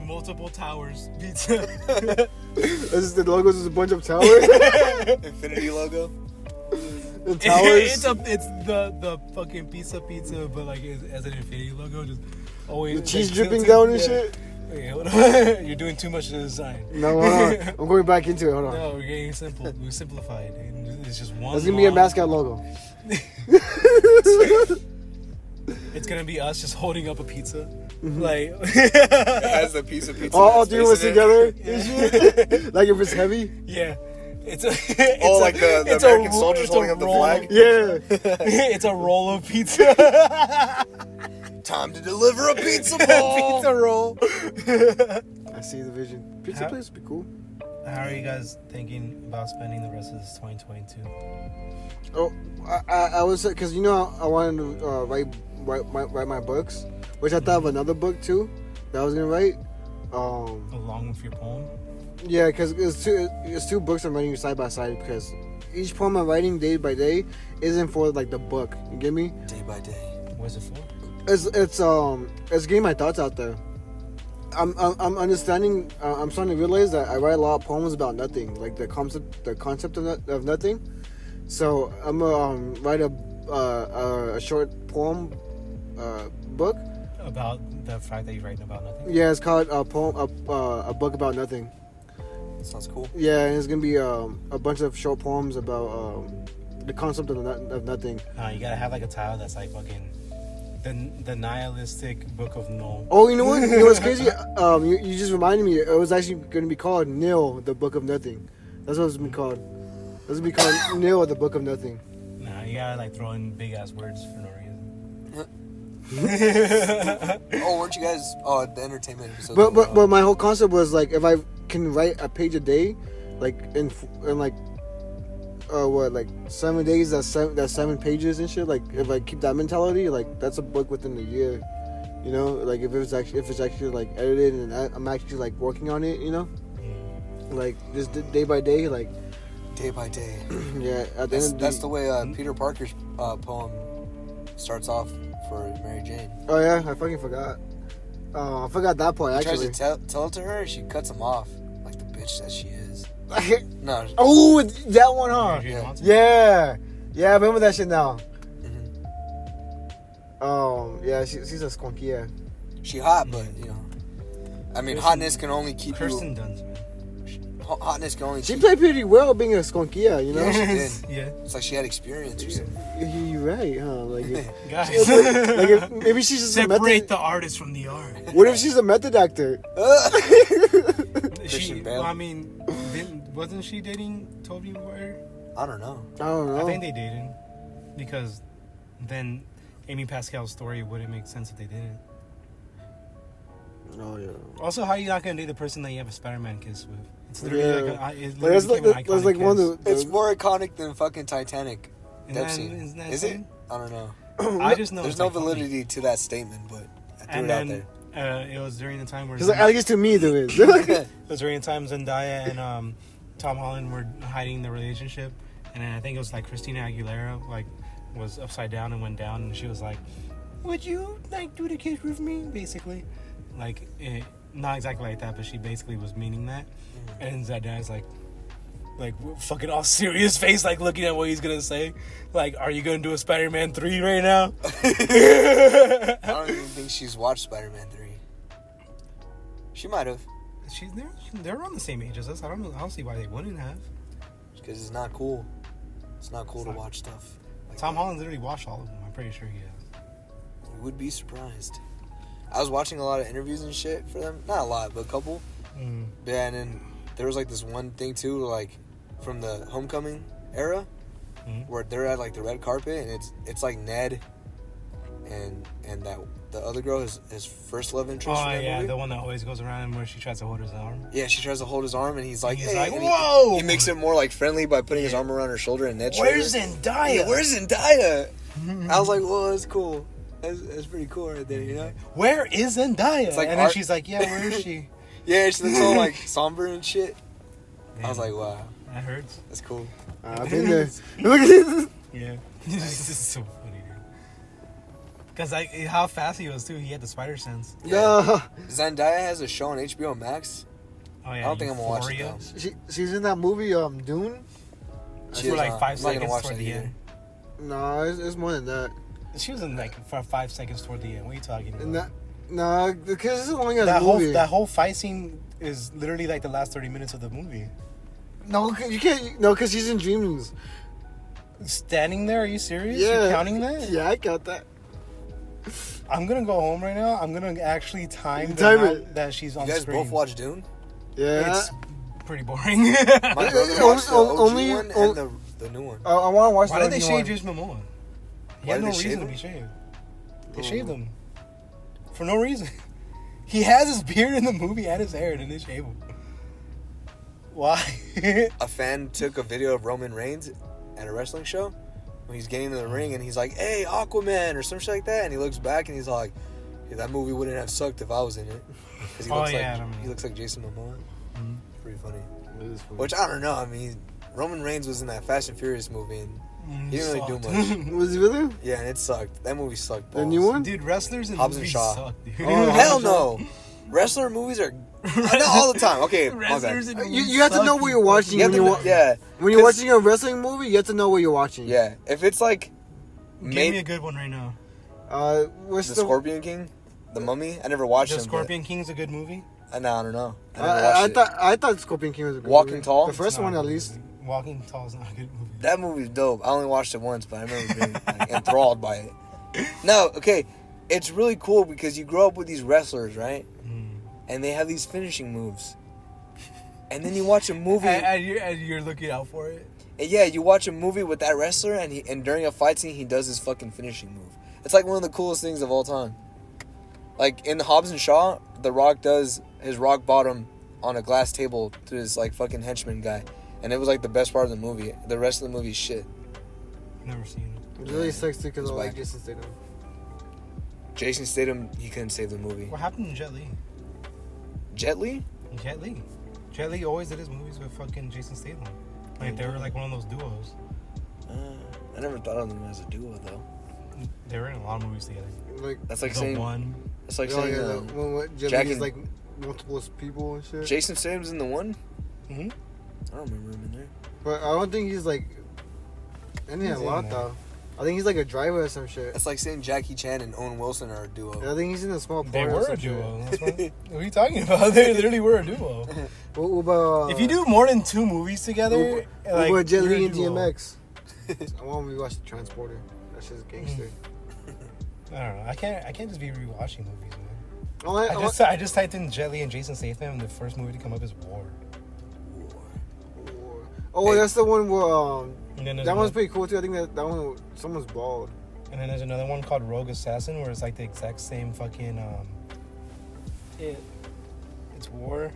Multiple Towers Pizza. This is the logos is a bunch of towers. Infinity logo. The towers. it's the fucking pizza, but like as an infinity logo, just always The cheese like, dripping tilted. down and Yeah. shit. Wait, hold on. You're doing too much to the design. No, hold on. I'm going back into it. Hold on. No, we're getting simple. We simplified. It's just one. That's gonna be a long- mascot logo. It's gonna be us just holding up a pizza, Mm-hmm. like. It has the piece of pizza. All that's three of us facing it. together. and shit. Like if it's heavy. Yeah, it's a. Like the it's American ro- soldiers it's a holding up the roll- flag? Yeah. It's a roll of pizza. Time to deliver a pizza ball. Pizza roll. I see the vision. Pizza How- place would be cool. How are you guys thinking about spending the rest of this 2022? Oh, I was because I wanted to write my books, which I thought of another book too that I was gonna write. Along with your poem? Yeah, because it's two books I'm writing side by side because each poem I'm writing day by day isn't for like the book. You get me? Day by day. What's it for? It's getting my thoughts out there. I'm understanding. I'm starting to realize that I write a lot of poems about nothing, like the concept of nothing. So I'm gonna write a short poem book. About the fact that you're writing about nothing? Yeah, it's called a book about nothing. Sounds cool. Yeah, and it's gonna be a bunch of short poems about the concept of nothing. You gotta have like a title that's like fucking the nihilistic book of no. Oh, you know what? You know what's crazy? You just reminded me. It was actually going to be called Nil, the Book of Nothing. That's what it's been called. It's going to be called Nil, the Book of Nothing. Nah, you gotta like throw in big ass words for no reason. Oh, weren't you guys? Oh, the entertainment episode. But my whole concept was like if I can write a page a day, like in like 7 days, that's 7 pages and shit. Like if I keep that mentality, like that's a book within a year. You know, like if it's actually like edited and I'm actually like working on it. You know, like just day by day, like day by day. yeah. At the That's, end of that's the way Peter Parker's poem starts off for Mary Jane. Oh yeah, I fucking forgot. I forgot that part He tries actually. to tell it to her, she cuts him off like the bitch that she is. No. Oh, that one, huh? Mary Jane Yeah. Watson? Yeah, I remember that shit now. Mhm. Yeah, she's a skunky, yeah. She hot, but I mean, hotness can only keep Kirsten Dunst, man. you. Hotness can only. She keep, played pretty well being a skunky, yeah, you know? Yeah, she did. Yeah, It's like she had experience or something. You're right, huh? Like, guys. maybe she's just a Separate method. the artist from the art. What if she's a method actor? She, Bale. I mean, wasn't she dating Tobey Maguire? I don't know. I don't know. I think they dated because then Amy Pascal's story wouldn't make sense if they didn't. Oh yeah. Also, how are you not gonna date the person that you have a Spider-Man kiss with? It's literally Yeah. like it Like, that's literally became an that's iconic like one kiss. of the. It's more iconic than fucking Titanic. Isn't That that- scene. isn't that Is it? insane? I don't know. I just know There's it's no iconic. validity to that statement, but I threw And it out then there. it was during the time where Because at least to me there is. it was during the time Zendaya and Tom Holland were hiding the relationship, and then I think it was like Christina Aguilera like was upside down and went down, and she was like, "Would you like do the kiss with me?" Basically, like not exactly like that, but she basically was meaning that. And Zendaya's like fucking all serious face, like looking at what he's gonna say. Like, are you gonna do a Spider-Man 3 right now? I don't even think she's watched Spider-Man 3. She might have, They're around the same age as us. I don't see why they wouldn't have. because it's not cool. It's not cool to watch stuff. Like Tom that. Holland literally watched all of them. I'm pretty sure he has. You would be surprised. I was watching a lot of interviews and shit for them. Not a lot, but a couple. Yeah, and then there was like this one thing too, like from the Homecoming era, where they're at like the red carpet, and it's like Ned and that the other girl, his first love interest. Oh in that yeah, movie. the one that always goes around where she tries to hold his arm. Yeah, she tries to hold his arm, and he's like, He's hey, like, and "Whoa!" He makes it more like friendly by putting his arm around her shoulder and Ned's shoulder. Where's Zendaya? Yeah, where's Zendaya? I was like, well, that's cool. That's pretty cool right there, you know? Where is Zendaya? It's like and then art- she's like, yeah, where is she? Yeah, she looks all like somber and shit. I was like, wow. That hurts. That's cool. I've been there. Look at this. Yeah. This is so funny, dude. Because like how fast he was too. He had the spider sense. No. Zendaya has a show on HBO Max. Oh yeah. I don't think I'm gonna watch it Euphoria. though. She's in that movie, Dune. That's She for is like not. 5 I'm not gonna seconds watch toward that the either. end. No, it's more than that. She was in like for 5 seconds toward the end. What are you talking about? No, because it's a long ass that movie. whole fight scene is literally like the last 30 minutes of the movie. No, you can't. No, because she's in Dreams. Standing there, are you serious? Yeah. You're counting that? Yeah, I count that. I'm gonna go home right now. I'm gonna actually time the Time amount it. that she's on You guys screen. both watch Dune? Yeah. It's pretty boring. My brother watched the OG only- one and the new one. I want to watch Why the did they new shave one. Jason Momoa? He Why had did no they shave reason to him? be shaved. They shaved him for no reason. He has his beard in the movie and his hair, and they shave him. Why? A fan took a video of Roman Reigns at a wrestling show when he's getting in the ring, and he's like, "Hey, Aquaman," or some shit like that, and he looks back and he's like, "Yeah, that movie wouldn't have sucked if I was in it." 'Cause he Oh, looks yeah, I like remember he that. looks like Jason Momoa. Mhm. Pretty funny. It is funny. Which I don't know. I mean, Roman Reigns was in that Fast and Furious movie, and he didn't really do much. Was he really? Yeah, and it sucked. That movie sucked. The new balls. one? Dude, wrestlers in Hobbs and movies Shaw. suck, dude. Oh, Hell no. Wrestler movies are not all the time. Okay, my bad. Wrestlers in movies You have to suck, know what you're watching You have when to you know- yeah, when you're 'cause- watching a wrestling movie. You have to know what you're watching. yeah. If it's like Give me made a good one right now. What's the the? Scorpion King, the Mummy, I never watched The him. Scorpion King's a good movie. I don't know. I never watched it. I thought Scorpion King was a good Walking movie. Tall? The first It's not one a at good least. movie. Walking Tall is not a good movie. That movie's dope. I only watched it once, but I remember being like, enthralled by it. No, okay, it's really cool because you grow up with these wrestlers, right? And they have these finishing moves. And then you watch a movie. And you're looking out for it. And yeah, you watch a movie with that wrestler, and during a fight scene, he does his fucking finishing move. It's like one of the coolest things of all time. Like in Hobbs and Shaw, The Rock does his rock bottom on a glass table to his like fucking henchman guy, and it was like the best part of the movie. The rest of the movie is shit. Never seen it. It's really sexy because It's I like whack. Jason Statham. Jason Statham, he couldn't save the movie. What happened to Jet Li? Jet Li? Jet Li. Jet Li always did his movies with fucking Jason Statham. Like they were like one of those duos. I never thought of them as a duo though. They were in a lot of movies together. Like, That's like The saying One. it's like oh saying yeah, the one with Jack Jack is and- like multiple people and shit. Jason Statham's in the one. Mm-hmm. I don't remember him in there. But I don't think he's like. And He's a in lot there. though. I think he's like a driver or some shit. That's like saying Jackie Chan and Owen Wilson are a duo. I think he's in a small They part or were some a duo. shit. That's what are you talking about? They literally were a duo. What about If you do more than 2 movies together, what like about Jet you're a Li and duo. DMX? I want to rewatch The Transporter. That's just gangster. I don't know. I can't just be rewatching movies, man. Oh, I just typed in Jet Li and Jason Statham, and the first movie to come up is War. oh, Hey. that's the one where And then there's that one's another, pretty cool too. I think that one someone's bald. and then there's another one called Rogue Assassin, where it's like the exact same fucking it's War.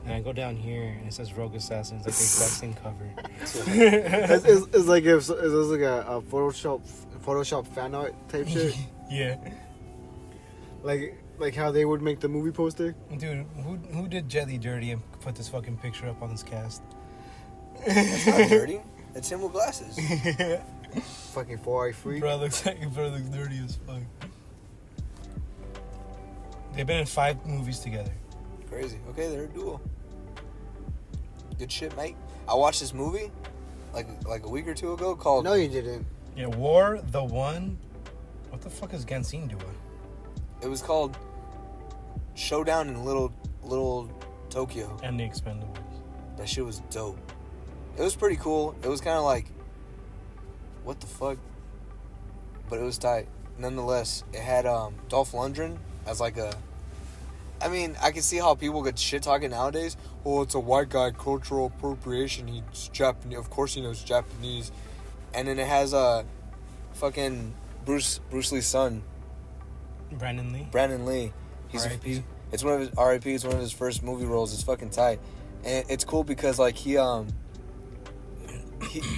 And I go down here and it says Rogue Assassin. It's like the exact same cover. It's like if it was like a Photoshop fan art type shit. Yeah, like how they would make the movie poster. dude, who did Jet Li dirty and put this fucking picture up on this cast? It's not dirty. It's him with glasses. Fucking 4-eye freak. Bro looks dirty as fuck. They've been in 5 movies together. Crazy. Okay, they're a duo. Good shit, mate. I watched this movie like a week or 2 ago called. No, you didn't. Yeah, War, The One. What the fuck is Gansine doing? It was called Showdown in Little Tokyo. And The Expendables. That shit was dope. It was pretty cool. It was kind of like, what the fuck? But it was tight. Nonetheless, it had Dolph Lundgren as like a. I mean, I can see how people get shit talking nowadays. Oh, it's a white guy, cultural appropriation. He's Japanese. Of course, he knows Japanese. And then it has fucking Bruce Lee's son, Brandon Lee. Brandon Lee. R.I.P.. It's one of his R.I.P. It's one of his first movie roles. It's fucking tight, and it's cool because like he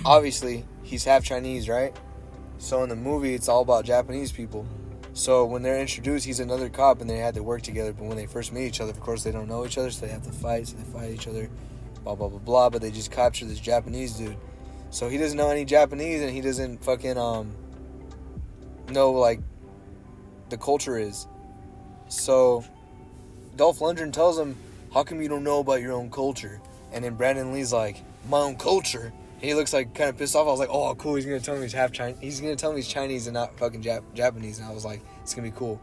obviously he's half Chinese, right? So in the movie, it's all about Japanese people. So when they're introduced, he's another cop, and they had to work together. But when they first meet each other, of course, they don't know each other, so they have to fight. So they fight each other, blah, blah, blah, blah, but they just captured this Japanese dude. So he doesn't know any Japanese, and he doesn't fucking, know, like, the culture is. So Dolph Lundgren tells him, how come you don't know about your own culture? And then Brandon Lee's like, my own culture? And he looks like kind of pissed off. I was like, oh, cool, he's going to tell me he's half Chinese. He's going to tell me he's Chinese and not fucking Japanese. And I was like, it's going to be cool.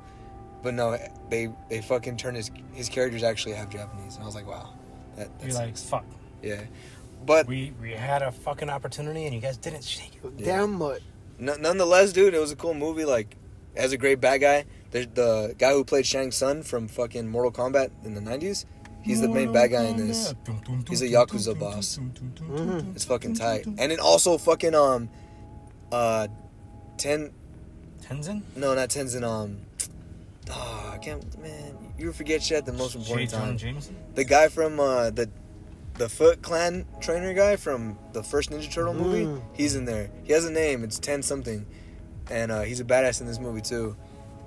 But no, they fucking turned his characters actually half Japanese. And I was like, wow. You're like, fuck. Yeah. But we had a fucking opportunity and you guys didn't shake it. Yeah. Damn what? Nonetheless, dude, it was a cool movie. Like, as a great bad guy, the guy who played Shang Tsung from fucking Mortal Kombat in the 90s, he's the main bad guy in this. He's a Yakuza boss. It's fucking tight. And then also fucking, Tenzin? No, not Tenzin, I can't, man, you forget shit at the most important time. Jameson? The guy from, the Foot Clan trainer guy from the first Ninja Turtle movie, he's in there. He has a name, it's 10 something. And he's a badass in this movie too.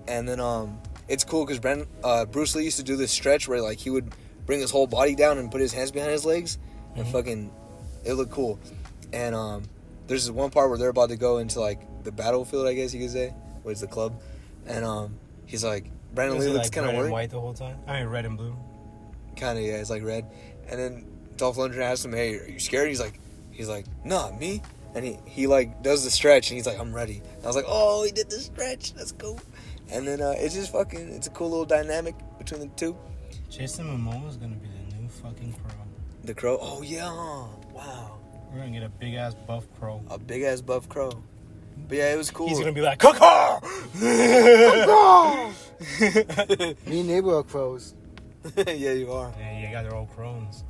And then it's cool because Bruce Lee used to do this stretch where like he would bring his whole body down and put his hands behind his legs, and fucking it looked cool. And there's this one part where they're about to go into like the battlefield, I guess you could say, where it's the club. And he's like, Brandon Lee looks kind of red worried. and white the whole time? I mean, red and blue. Kind of, yeah, it's like red. And then Dolph Lundgren asks him, hey, are you scared? He's like, nah, me? And he like does the stretch and he's like, I'm ready. And I was like, oh, he did the stretch. That's cool. And then it's just fucking, it's a cool little dynamic between the two. Jason Momoa is gonna be the new fucking Crow. The Crow? Oh, yeah. Wow. We're gonna get a big ass buff Crow. A big ass buff Crow. But yeah, it was cool. He's gonna be like, Caw-caw! Me and neighbor are crows. Yeah, you are. Yeah, you got their old crones.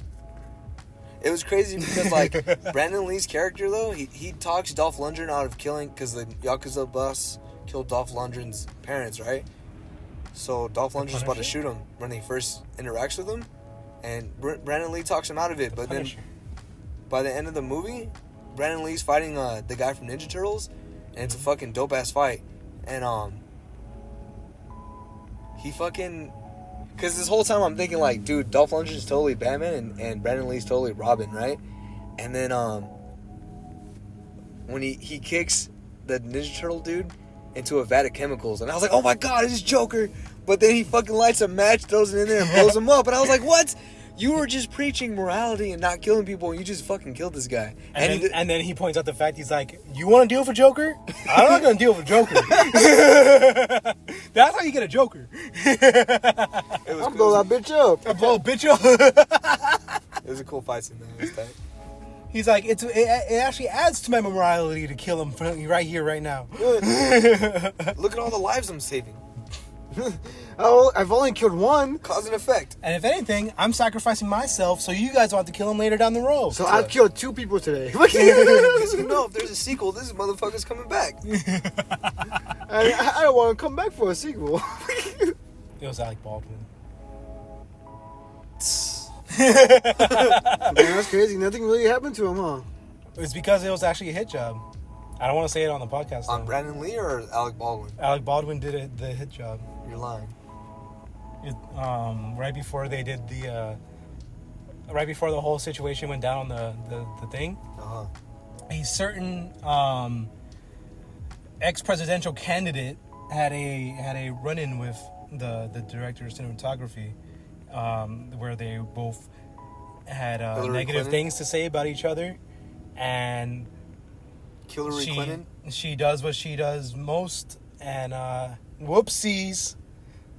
It was crazy because, like, Brandon Lee's character, though, he talks Dolph Lundgren out of killing, because the Yakuza boss killed Dolph Lundgren's parents, right? So Dolph Lundgren's about to shoot him when he first interacts with him, and Brandon Lee talks him out of it. But then, by the end of the movie, Brandon Lee's fighting the guy from Ninja Turtles, and it's a fucking dope-ass fight. And, he fucking... Because this whole time I'm thinking, like, dude, Dolph Lundgren's totally Batman and Brandon Lee's totally Robin, right? And then when he kicks the Ninja Turtle dude into a vat of chemicals, and I was like, oh my god, it's Joker. But then he fucking lights a match, throws it in there, and blows him up. And I was like, what? You were just preaching morality and not killing people, and you just fucking killed this guy. And then he points out the fact, he's like, you want to deal with Joker? I'm not going to deal with Joker. That's how you get a Joker. I'll blow that bitch up. I blow a bitch up. It was a cool fight scene, though. It was tight. He's like, it actually adds to my morality to kill him right here, right now. Look at all the lives I'm saving. Oh, I've only killed one. Cause and effect. And if anything, I'm sacrificing myself so you guys want to kill him later down the road. So I've killed 2 people today. Because you know, if there's a sequel, this motherfucker's coming back. I don't want to come back for a sequel. It was Alec Baldwin. Man, that's crazy. Nothing really happened to him, huh? It's because it was actually a hit job. I don't want to say it on the podcast. On though. Brandon Lee or Alec Baldwin? Alec Baldwin did the hit job. You're lying. Right before they did right before the whole situation went down on the thing, a certain ex-presidential candidate had a run-in with the director of cinematography, where they both had negative Clinton? things to say about each other, and Hillary Clinton? she does what she does most, and whoopsies.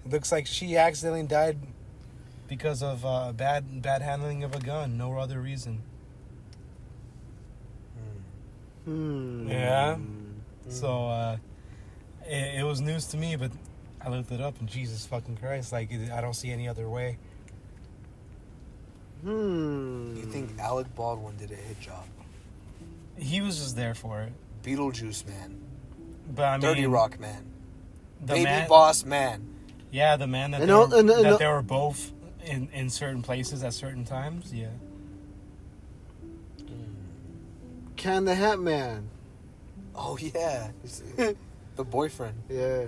Looks like she accidentally died because of bad handling of a gun. No other reason. Yeah. So it was news to me, but I looked it up, and Jesus fucking Christ, like I don't see any other way. You think Alec Baldwin did a hit job? He was just there for it. Beetlejuice man. But I mean, Dirty Rock man. the Baby man, Boss man. Yeah, the man that they were both in certain places at certain times. Yeah. Can the Hat Man. Oh yeah. The boyfriend. Yeah.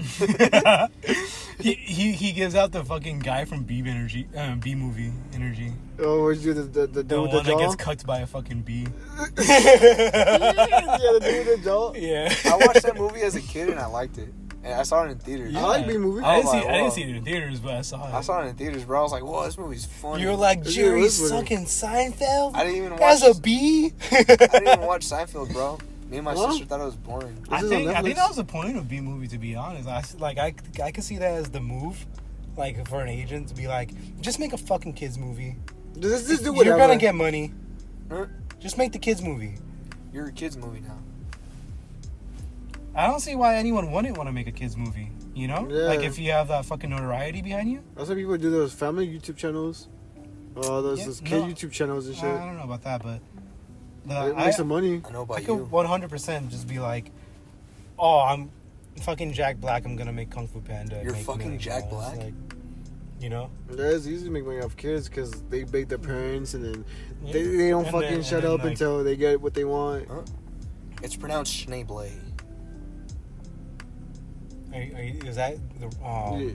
he gives out the fucking guy from B movie energy. Oh, where's you the dude The with one the that jaw? gets cucked by a fucking bee. Yeah, the dude with the jaw. Yeah. I watched that movie as a kid and I liked it. And I saw it in theaters. I like B movie. I was like, didn't whoa. see it in theaters, but I saw it. I saw it in theaters, bro. I was like, whoa, this movie's funny. You were like, Yeah, it Jerry was funny. sucking Seinfeld? I didn't even As watch a bee? I didn't even watch Seinfeld, bro. Me and my Huh? sister thought it was boring. I This is on think Netflix? that was the point of B movie, to be honest. I could see that as the move, like for an agent to be like, just make a fucking kids movie. Just do You're whatever. gonna get money. Huh? Just make the kids movie. You're a kid's movie now. I don't see why anyone wouldn't want to make a kids movie. You know, Yeah. like if you have that fucking notoriety behind you. That's why people do those family YouTube channels. Those kid no. YouTube channels and shit. I don't know about that, but Make some money. I know I about could you. 100% just be like, oh, I'm fucking Jack Black. I'm gonna make Kung Fu Panda. and You're make fucking millions of Jack dollars. Black? Like, you know? Yeah, it's easy to make money off kids because they bake their parents and then Yeah. they don't And fucking then- shut and up then, like- until they get what they want. It's pronounced Schneeblade. Is that the Yeah.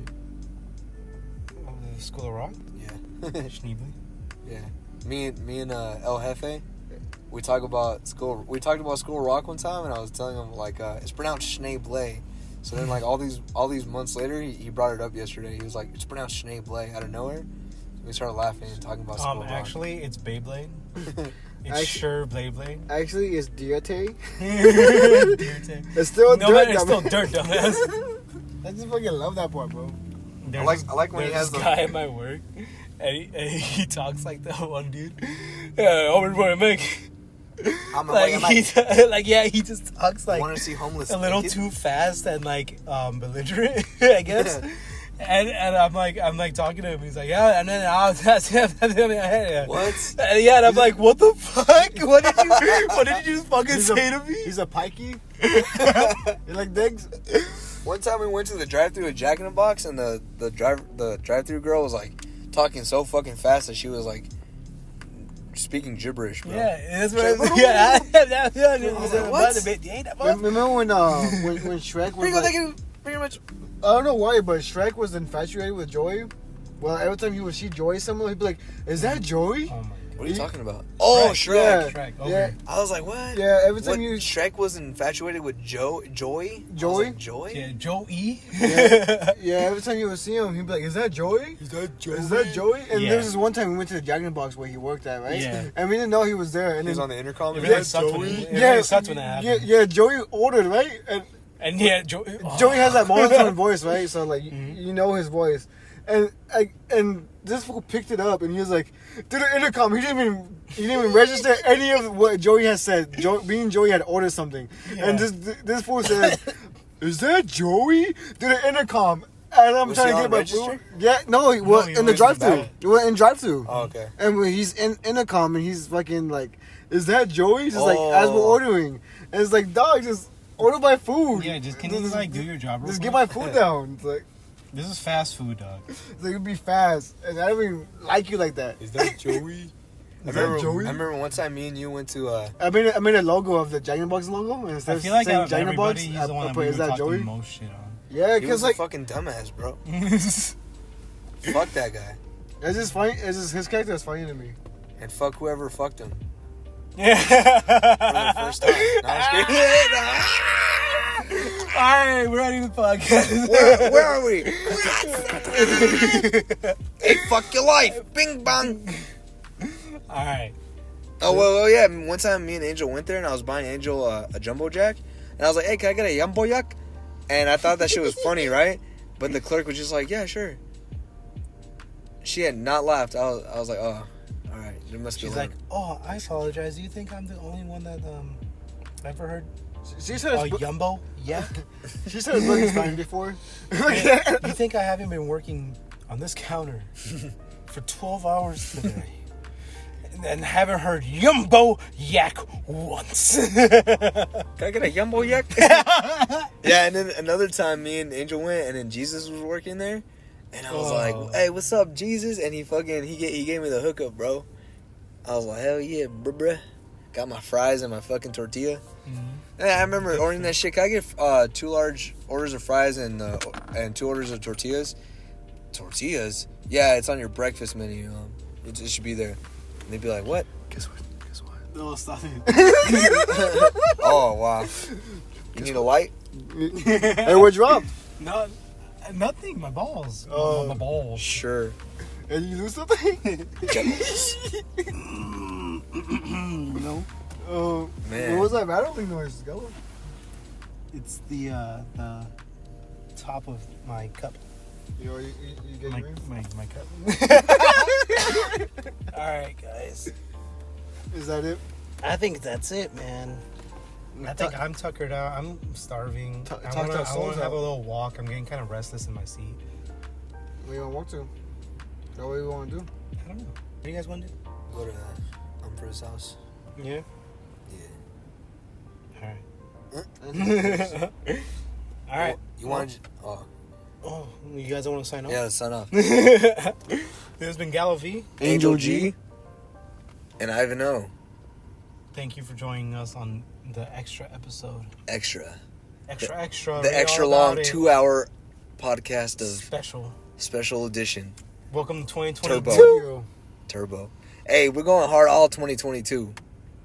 the School of Rock? Yeah. Schneebly? Yeah. Me and El Jefe, we talked about School of Rock one time, and I was telling him like it's pronounced Schneeblade. So then like all these months later, he brought it up yesterday. He was like, it's pronounced Schneeblade out of nowhere. We started laughing and talking about School of Rock. Actually, it's Beyblade. It's Actu- sure Beyblade. Actually, it's Diete. Dirt. It's still No, dirt. man, it's still dumbass. dirt, dumbass. I just fucking love that part, bro. I like when he has this the- guy at my work, and he talks like that one dude. Yeah, always want to make. I'm Like he just talks like want to see homeless a little naked? too fast and like belligerent, I guess. And I'm like talking to him. He's like, yeah, and then yeah. What? Yeah, and I'm like, what the fuck? What did you fucking say to me? He's a pikey. You like digs? One time we went to the drive-thru at Jack in the Box, and the drive-thru girl was like talking so fucking fast that she was like speaking gibberish, bro. Yeah, that's what I was. Yeah, What? Remember when Shrek was like, Pretty much. I don't know why, but Shrek was infatuated with Joey. Well, every time he would see Joey somewhere, he'd be like, "Is that Joey?" Oh my What are you talking about? Oh, Shrek. Yeah. Shrek, Yeah. okay. I was like, what? Yeah, every time What, you Shrek was infatuated with Joey? Joey? I was like, Joey? Yeah, Joe E. yeah, every time you would see him, he'd be like, "Is that Joey? Is that Joey? Is that Joey?" And Yeah. there was this one time we went to the Jack in the Box where he worked at, right? Yeah. And we didn't know he was there. And He was then on the intercom. It and really he sucked said, when Joey? it really sucked when that happened. Yeah, Joey ordered, right? And And Joey has that monotone voice, right? So like you know his voice, and this fool picked it up and he was like, through the intercom, he didn't even register any of what Joey has said. Me and Joey had ordered something, and this fool said, "Is that Joey?" Through the intercom, and I'm Was trying he to on get my register? food. Yeah, no, he was he in the was drive-thru. back. He went in drive-thru. Oh, okay. And when he's in intercom and he's fucking like, "Is that Joey?" Just like as we're Oh. ordering, and it's like, dog, just order my food. Yeah, just can you like do your job? Real Just quick? get my food down. It's like This is fast food, dog. it'd be fast, and I don't even like you like that. Is that Joey? I Is that remember, Joey? I remember one time me and you went to I made a logo of the Jack in the Box logo, and instead I feel like of saying out of Jack in the Box, everybody, he's the one I that put, we "Is would that talk Joey?" the most shit Yeah, he was because a like fucking dumbass, bro. on. Fuck that guy. it's just funny. It's just his character is funny to me. And fuck whoever fucked him Yeah. for the first time. No, I'm just Alright, we're ending the podcast. kidding. Where are we? Hey, fuck your life. Bing bong. Alright. Oh, well, yeah. One time me and Angel went there and I was buying Angel a Jumbo Jack. And I was like, hey, can I get a Jumbo Yak? And I thought that shit was funny, right? But the clerk was just like, yeah, sure. She had not laughed. I was like, oh, all right. It must be She's like, oh, I apologize. Do you think I'm the only one that ever heard She said a it's Yumbo yak? she said it's Frankenstein before. You think I haven't been working on this counter for 12 hours today and haven't heard Yumbo yak once? can I get a Jumbo Yak? Yeah, and then another time me and Angel went and then Jesus was working there. And I was Oh. like, hey, what's up, Jesus? And he gave me the hookup, bro. I was like, hell yeah, bruh. got my fries and my fucking tortilla. Mhm. Yeah, I remember ordering that shit. Can I get 2 large orders of fries and 2 orders of tortillas? Tortillas? Yeah, it's on your breakfast menu. It should be there. And they'd be like, what? Guess what? No, stop it. Oh, wow. You need a light? Hey, what dropped? No, nothing. My balls. Oh. My balls. Sure. Did you lose something? No. Oh, Man. what was that rattling noise? Go. It's the top of my cup. You get My, your ring? my cup. All right, guys. Is that it? I think that's it, man. I think I'm tuckered out. I'm starving. Talk I to want our to souls have out. a little walk. I'm getting kind of restless in my seat. Where you want to walk to? That what you want to do? I don't know. What do you guys want to do? Go to Umbra's house. Yeah. Yeah. All right. All right. You want? Oh, Oh, you guys don't want to sign off? yeah. Let's sign off. This has been Gallo V. Angel G. And Ivan O. Thank you for joining us on the extra episode. Extra. Extra. The Read extra all long about it. 2-hour podcast of Special. special edition Welcome to 2022. Turbo. Turbo. Hey, we're going hard all 2022.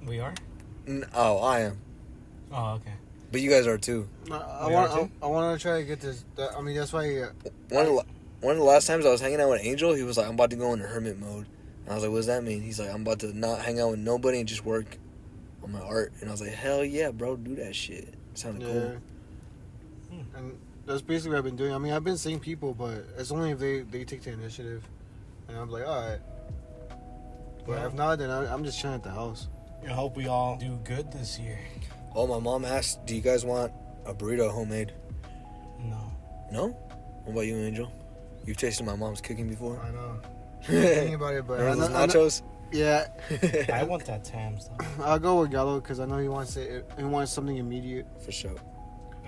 We are? Oh, I am. Oh, okay. But you guys are too. I We are too? want to try to get this. I mean, that's why. One of the last times I was hanging out with Angel, he was like, I'm about to go into hermit mode. And I was like, what does that mean? He's like, I'm about to not hang out with nobody and just work on my art. And I was like, hell yeah, bro, do that shit. It sounded cool. And that's basically what I've been doing. I mean, I've been seeing people, but it's only if they take the initiative. And I'm like, all right. But if not, then I'm just chilling at the house. I hope we all do good this year. Oh, my mom asked, do you guys want a burrito homemade? No. No? What about you, Angel? You've tasted my mom's cooking before? I know. Thinking about it, but Remember I those know- nachos? yeah, I want that tam stuff. I'll go with Gallo because I know he wants it. He wants something immediate. For sure.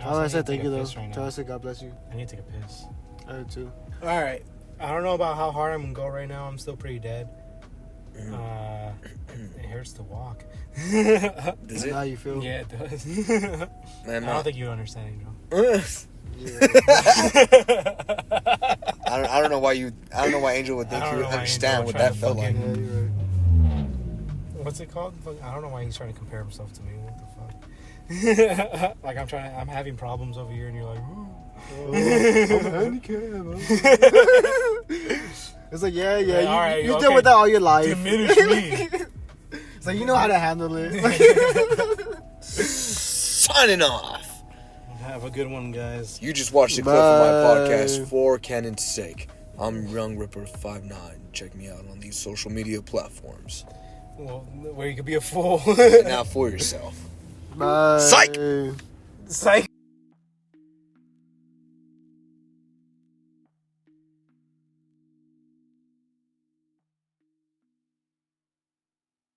Tell her I said need thank to you take a though. piss right Tell now. her I said God bless you. I need to take a piss. I do too. All right. I don't know about how hard I'm going to go right now. I'm still pretty dead. It hurts to walk. Does How it? you feel? Yeah, it does. Man, I don't think you understand, Angel. Yeah. I don't know why Angel would think I you don't would know why understand Angel what would that try felt to like. fucking- Yeah, you're right. What's it called? I don't know why he's trying to compare himself to me. What the fuck? Like I'm having problems over here, and you're like, ooh. I'm handicapped. It's like, yeah, Yeah, all right, you okay. deal with that all your life. Diminish me. It's like, you know how to handle it. Signing off. Have a good one, guys. You just watched the clip of my Bye. podcast for Canon's sake. I'm Young Ripper 59. Check me out on these social media platforms. Well, where you could be a fool. And now for yourself. Bye. Psych! Psych.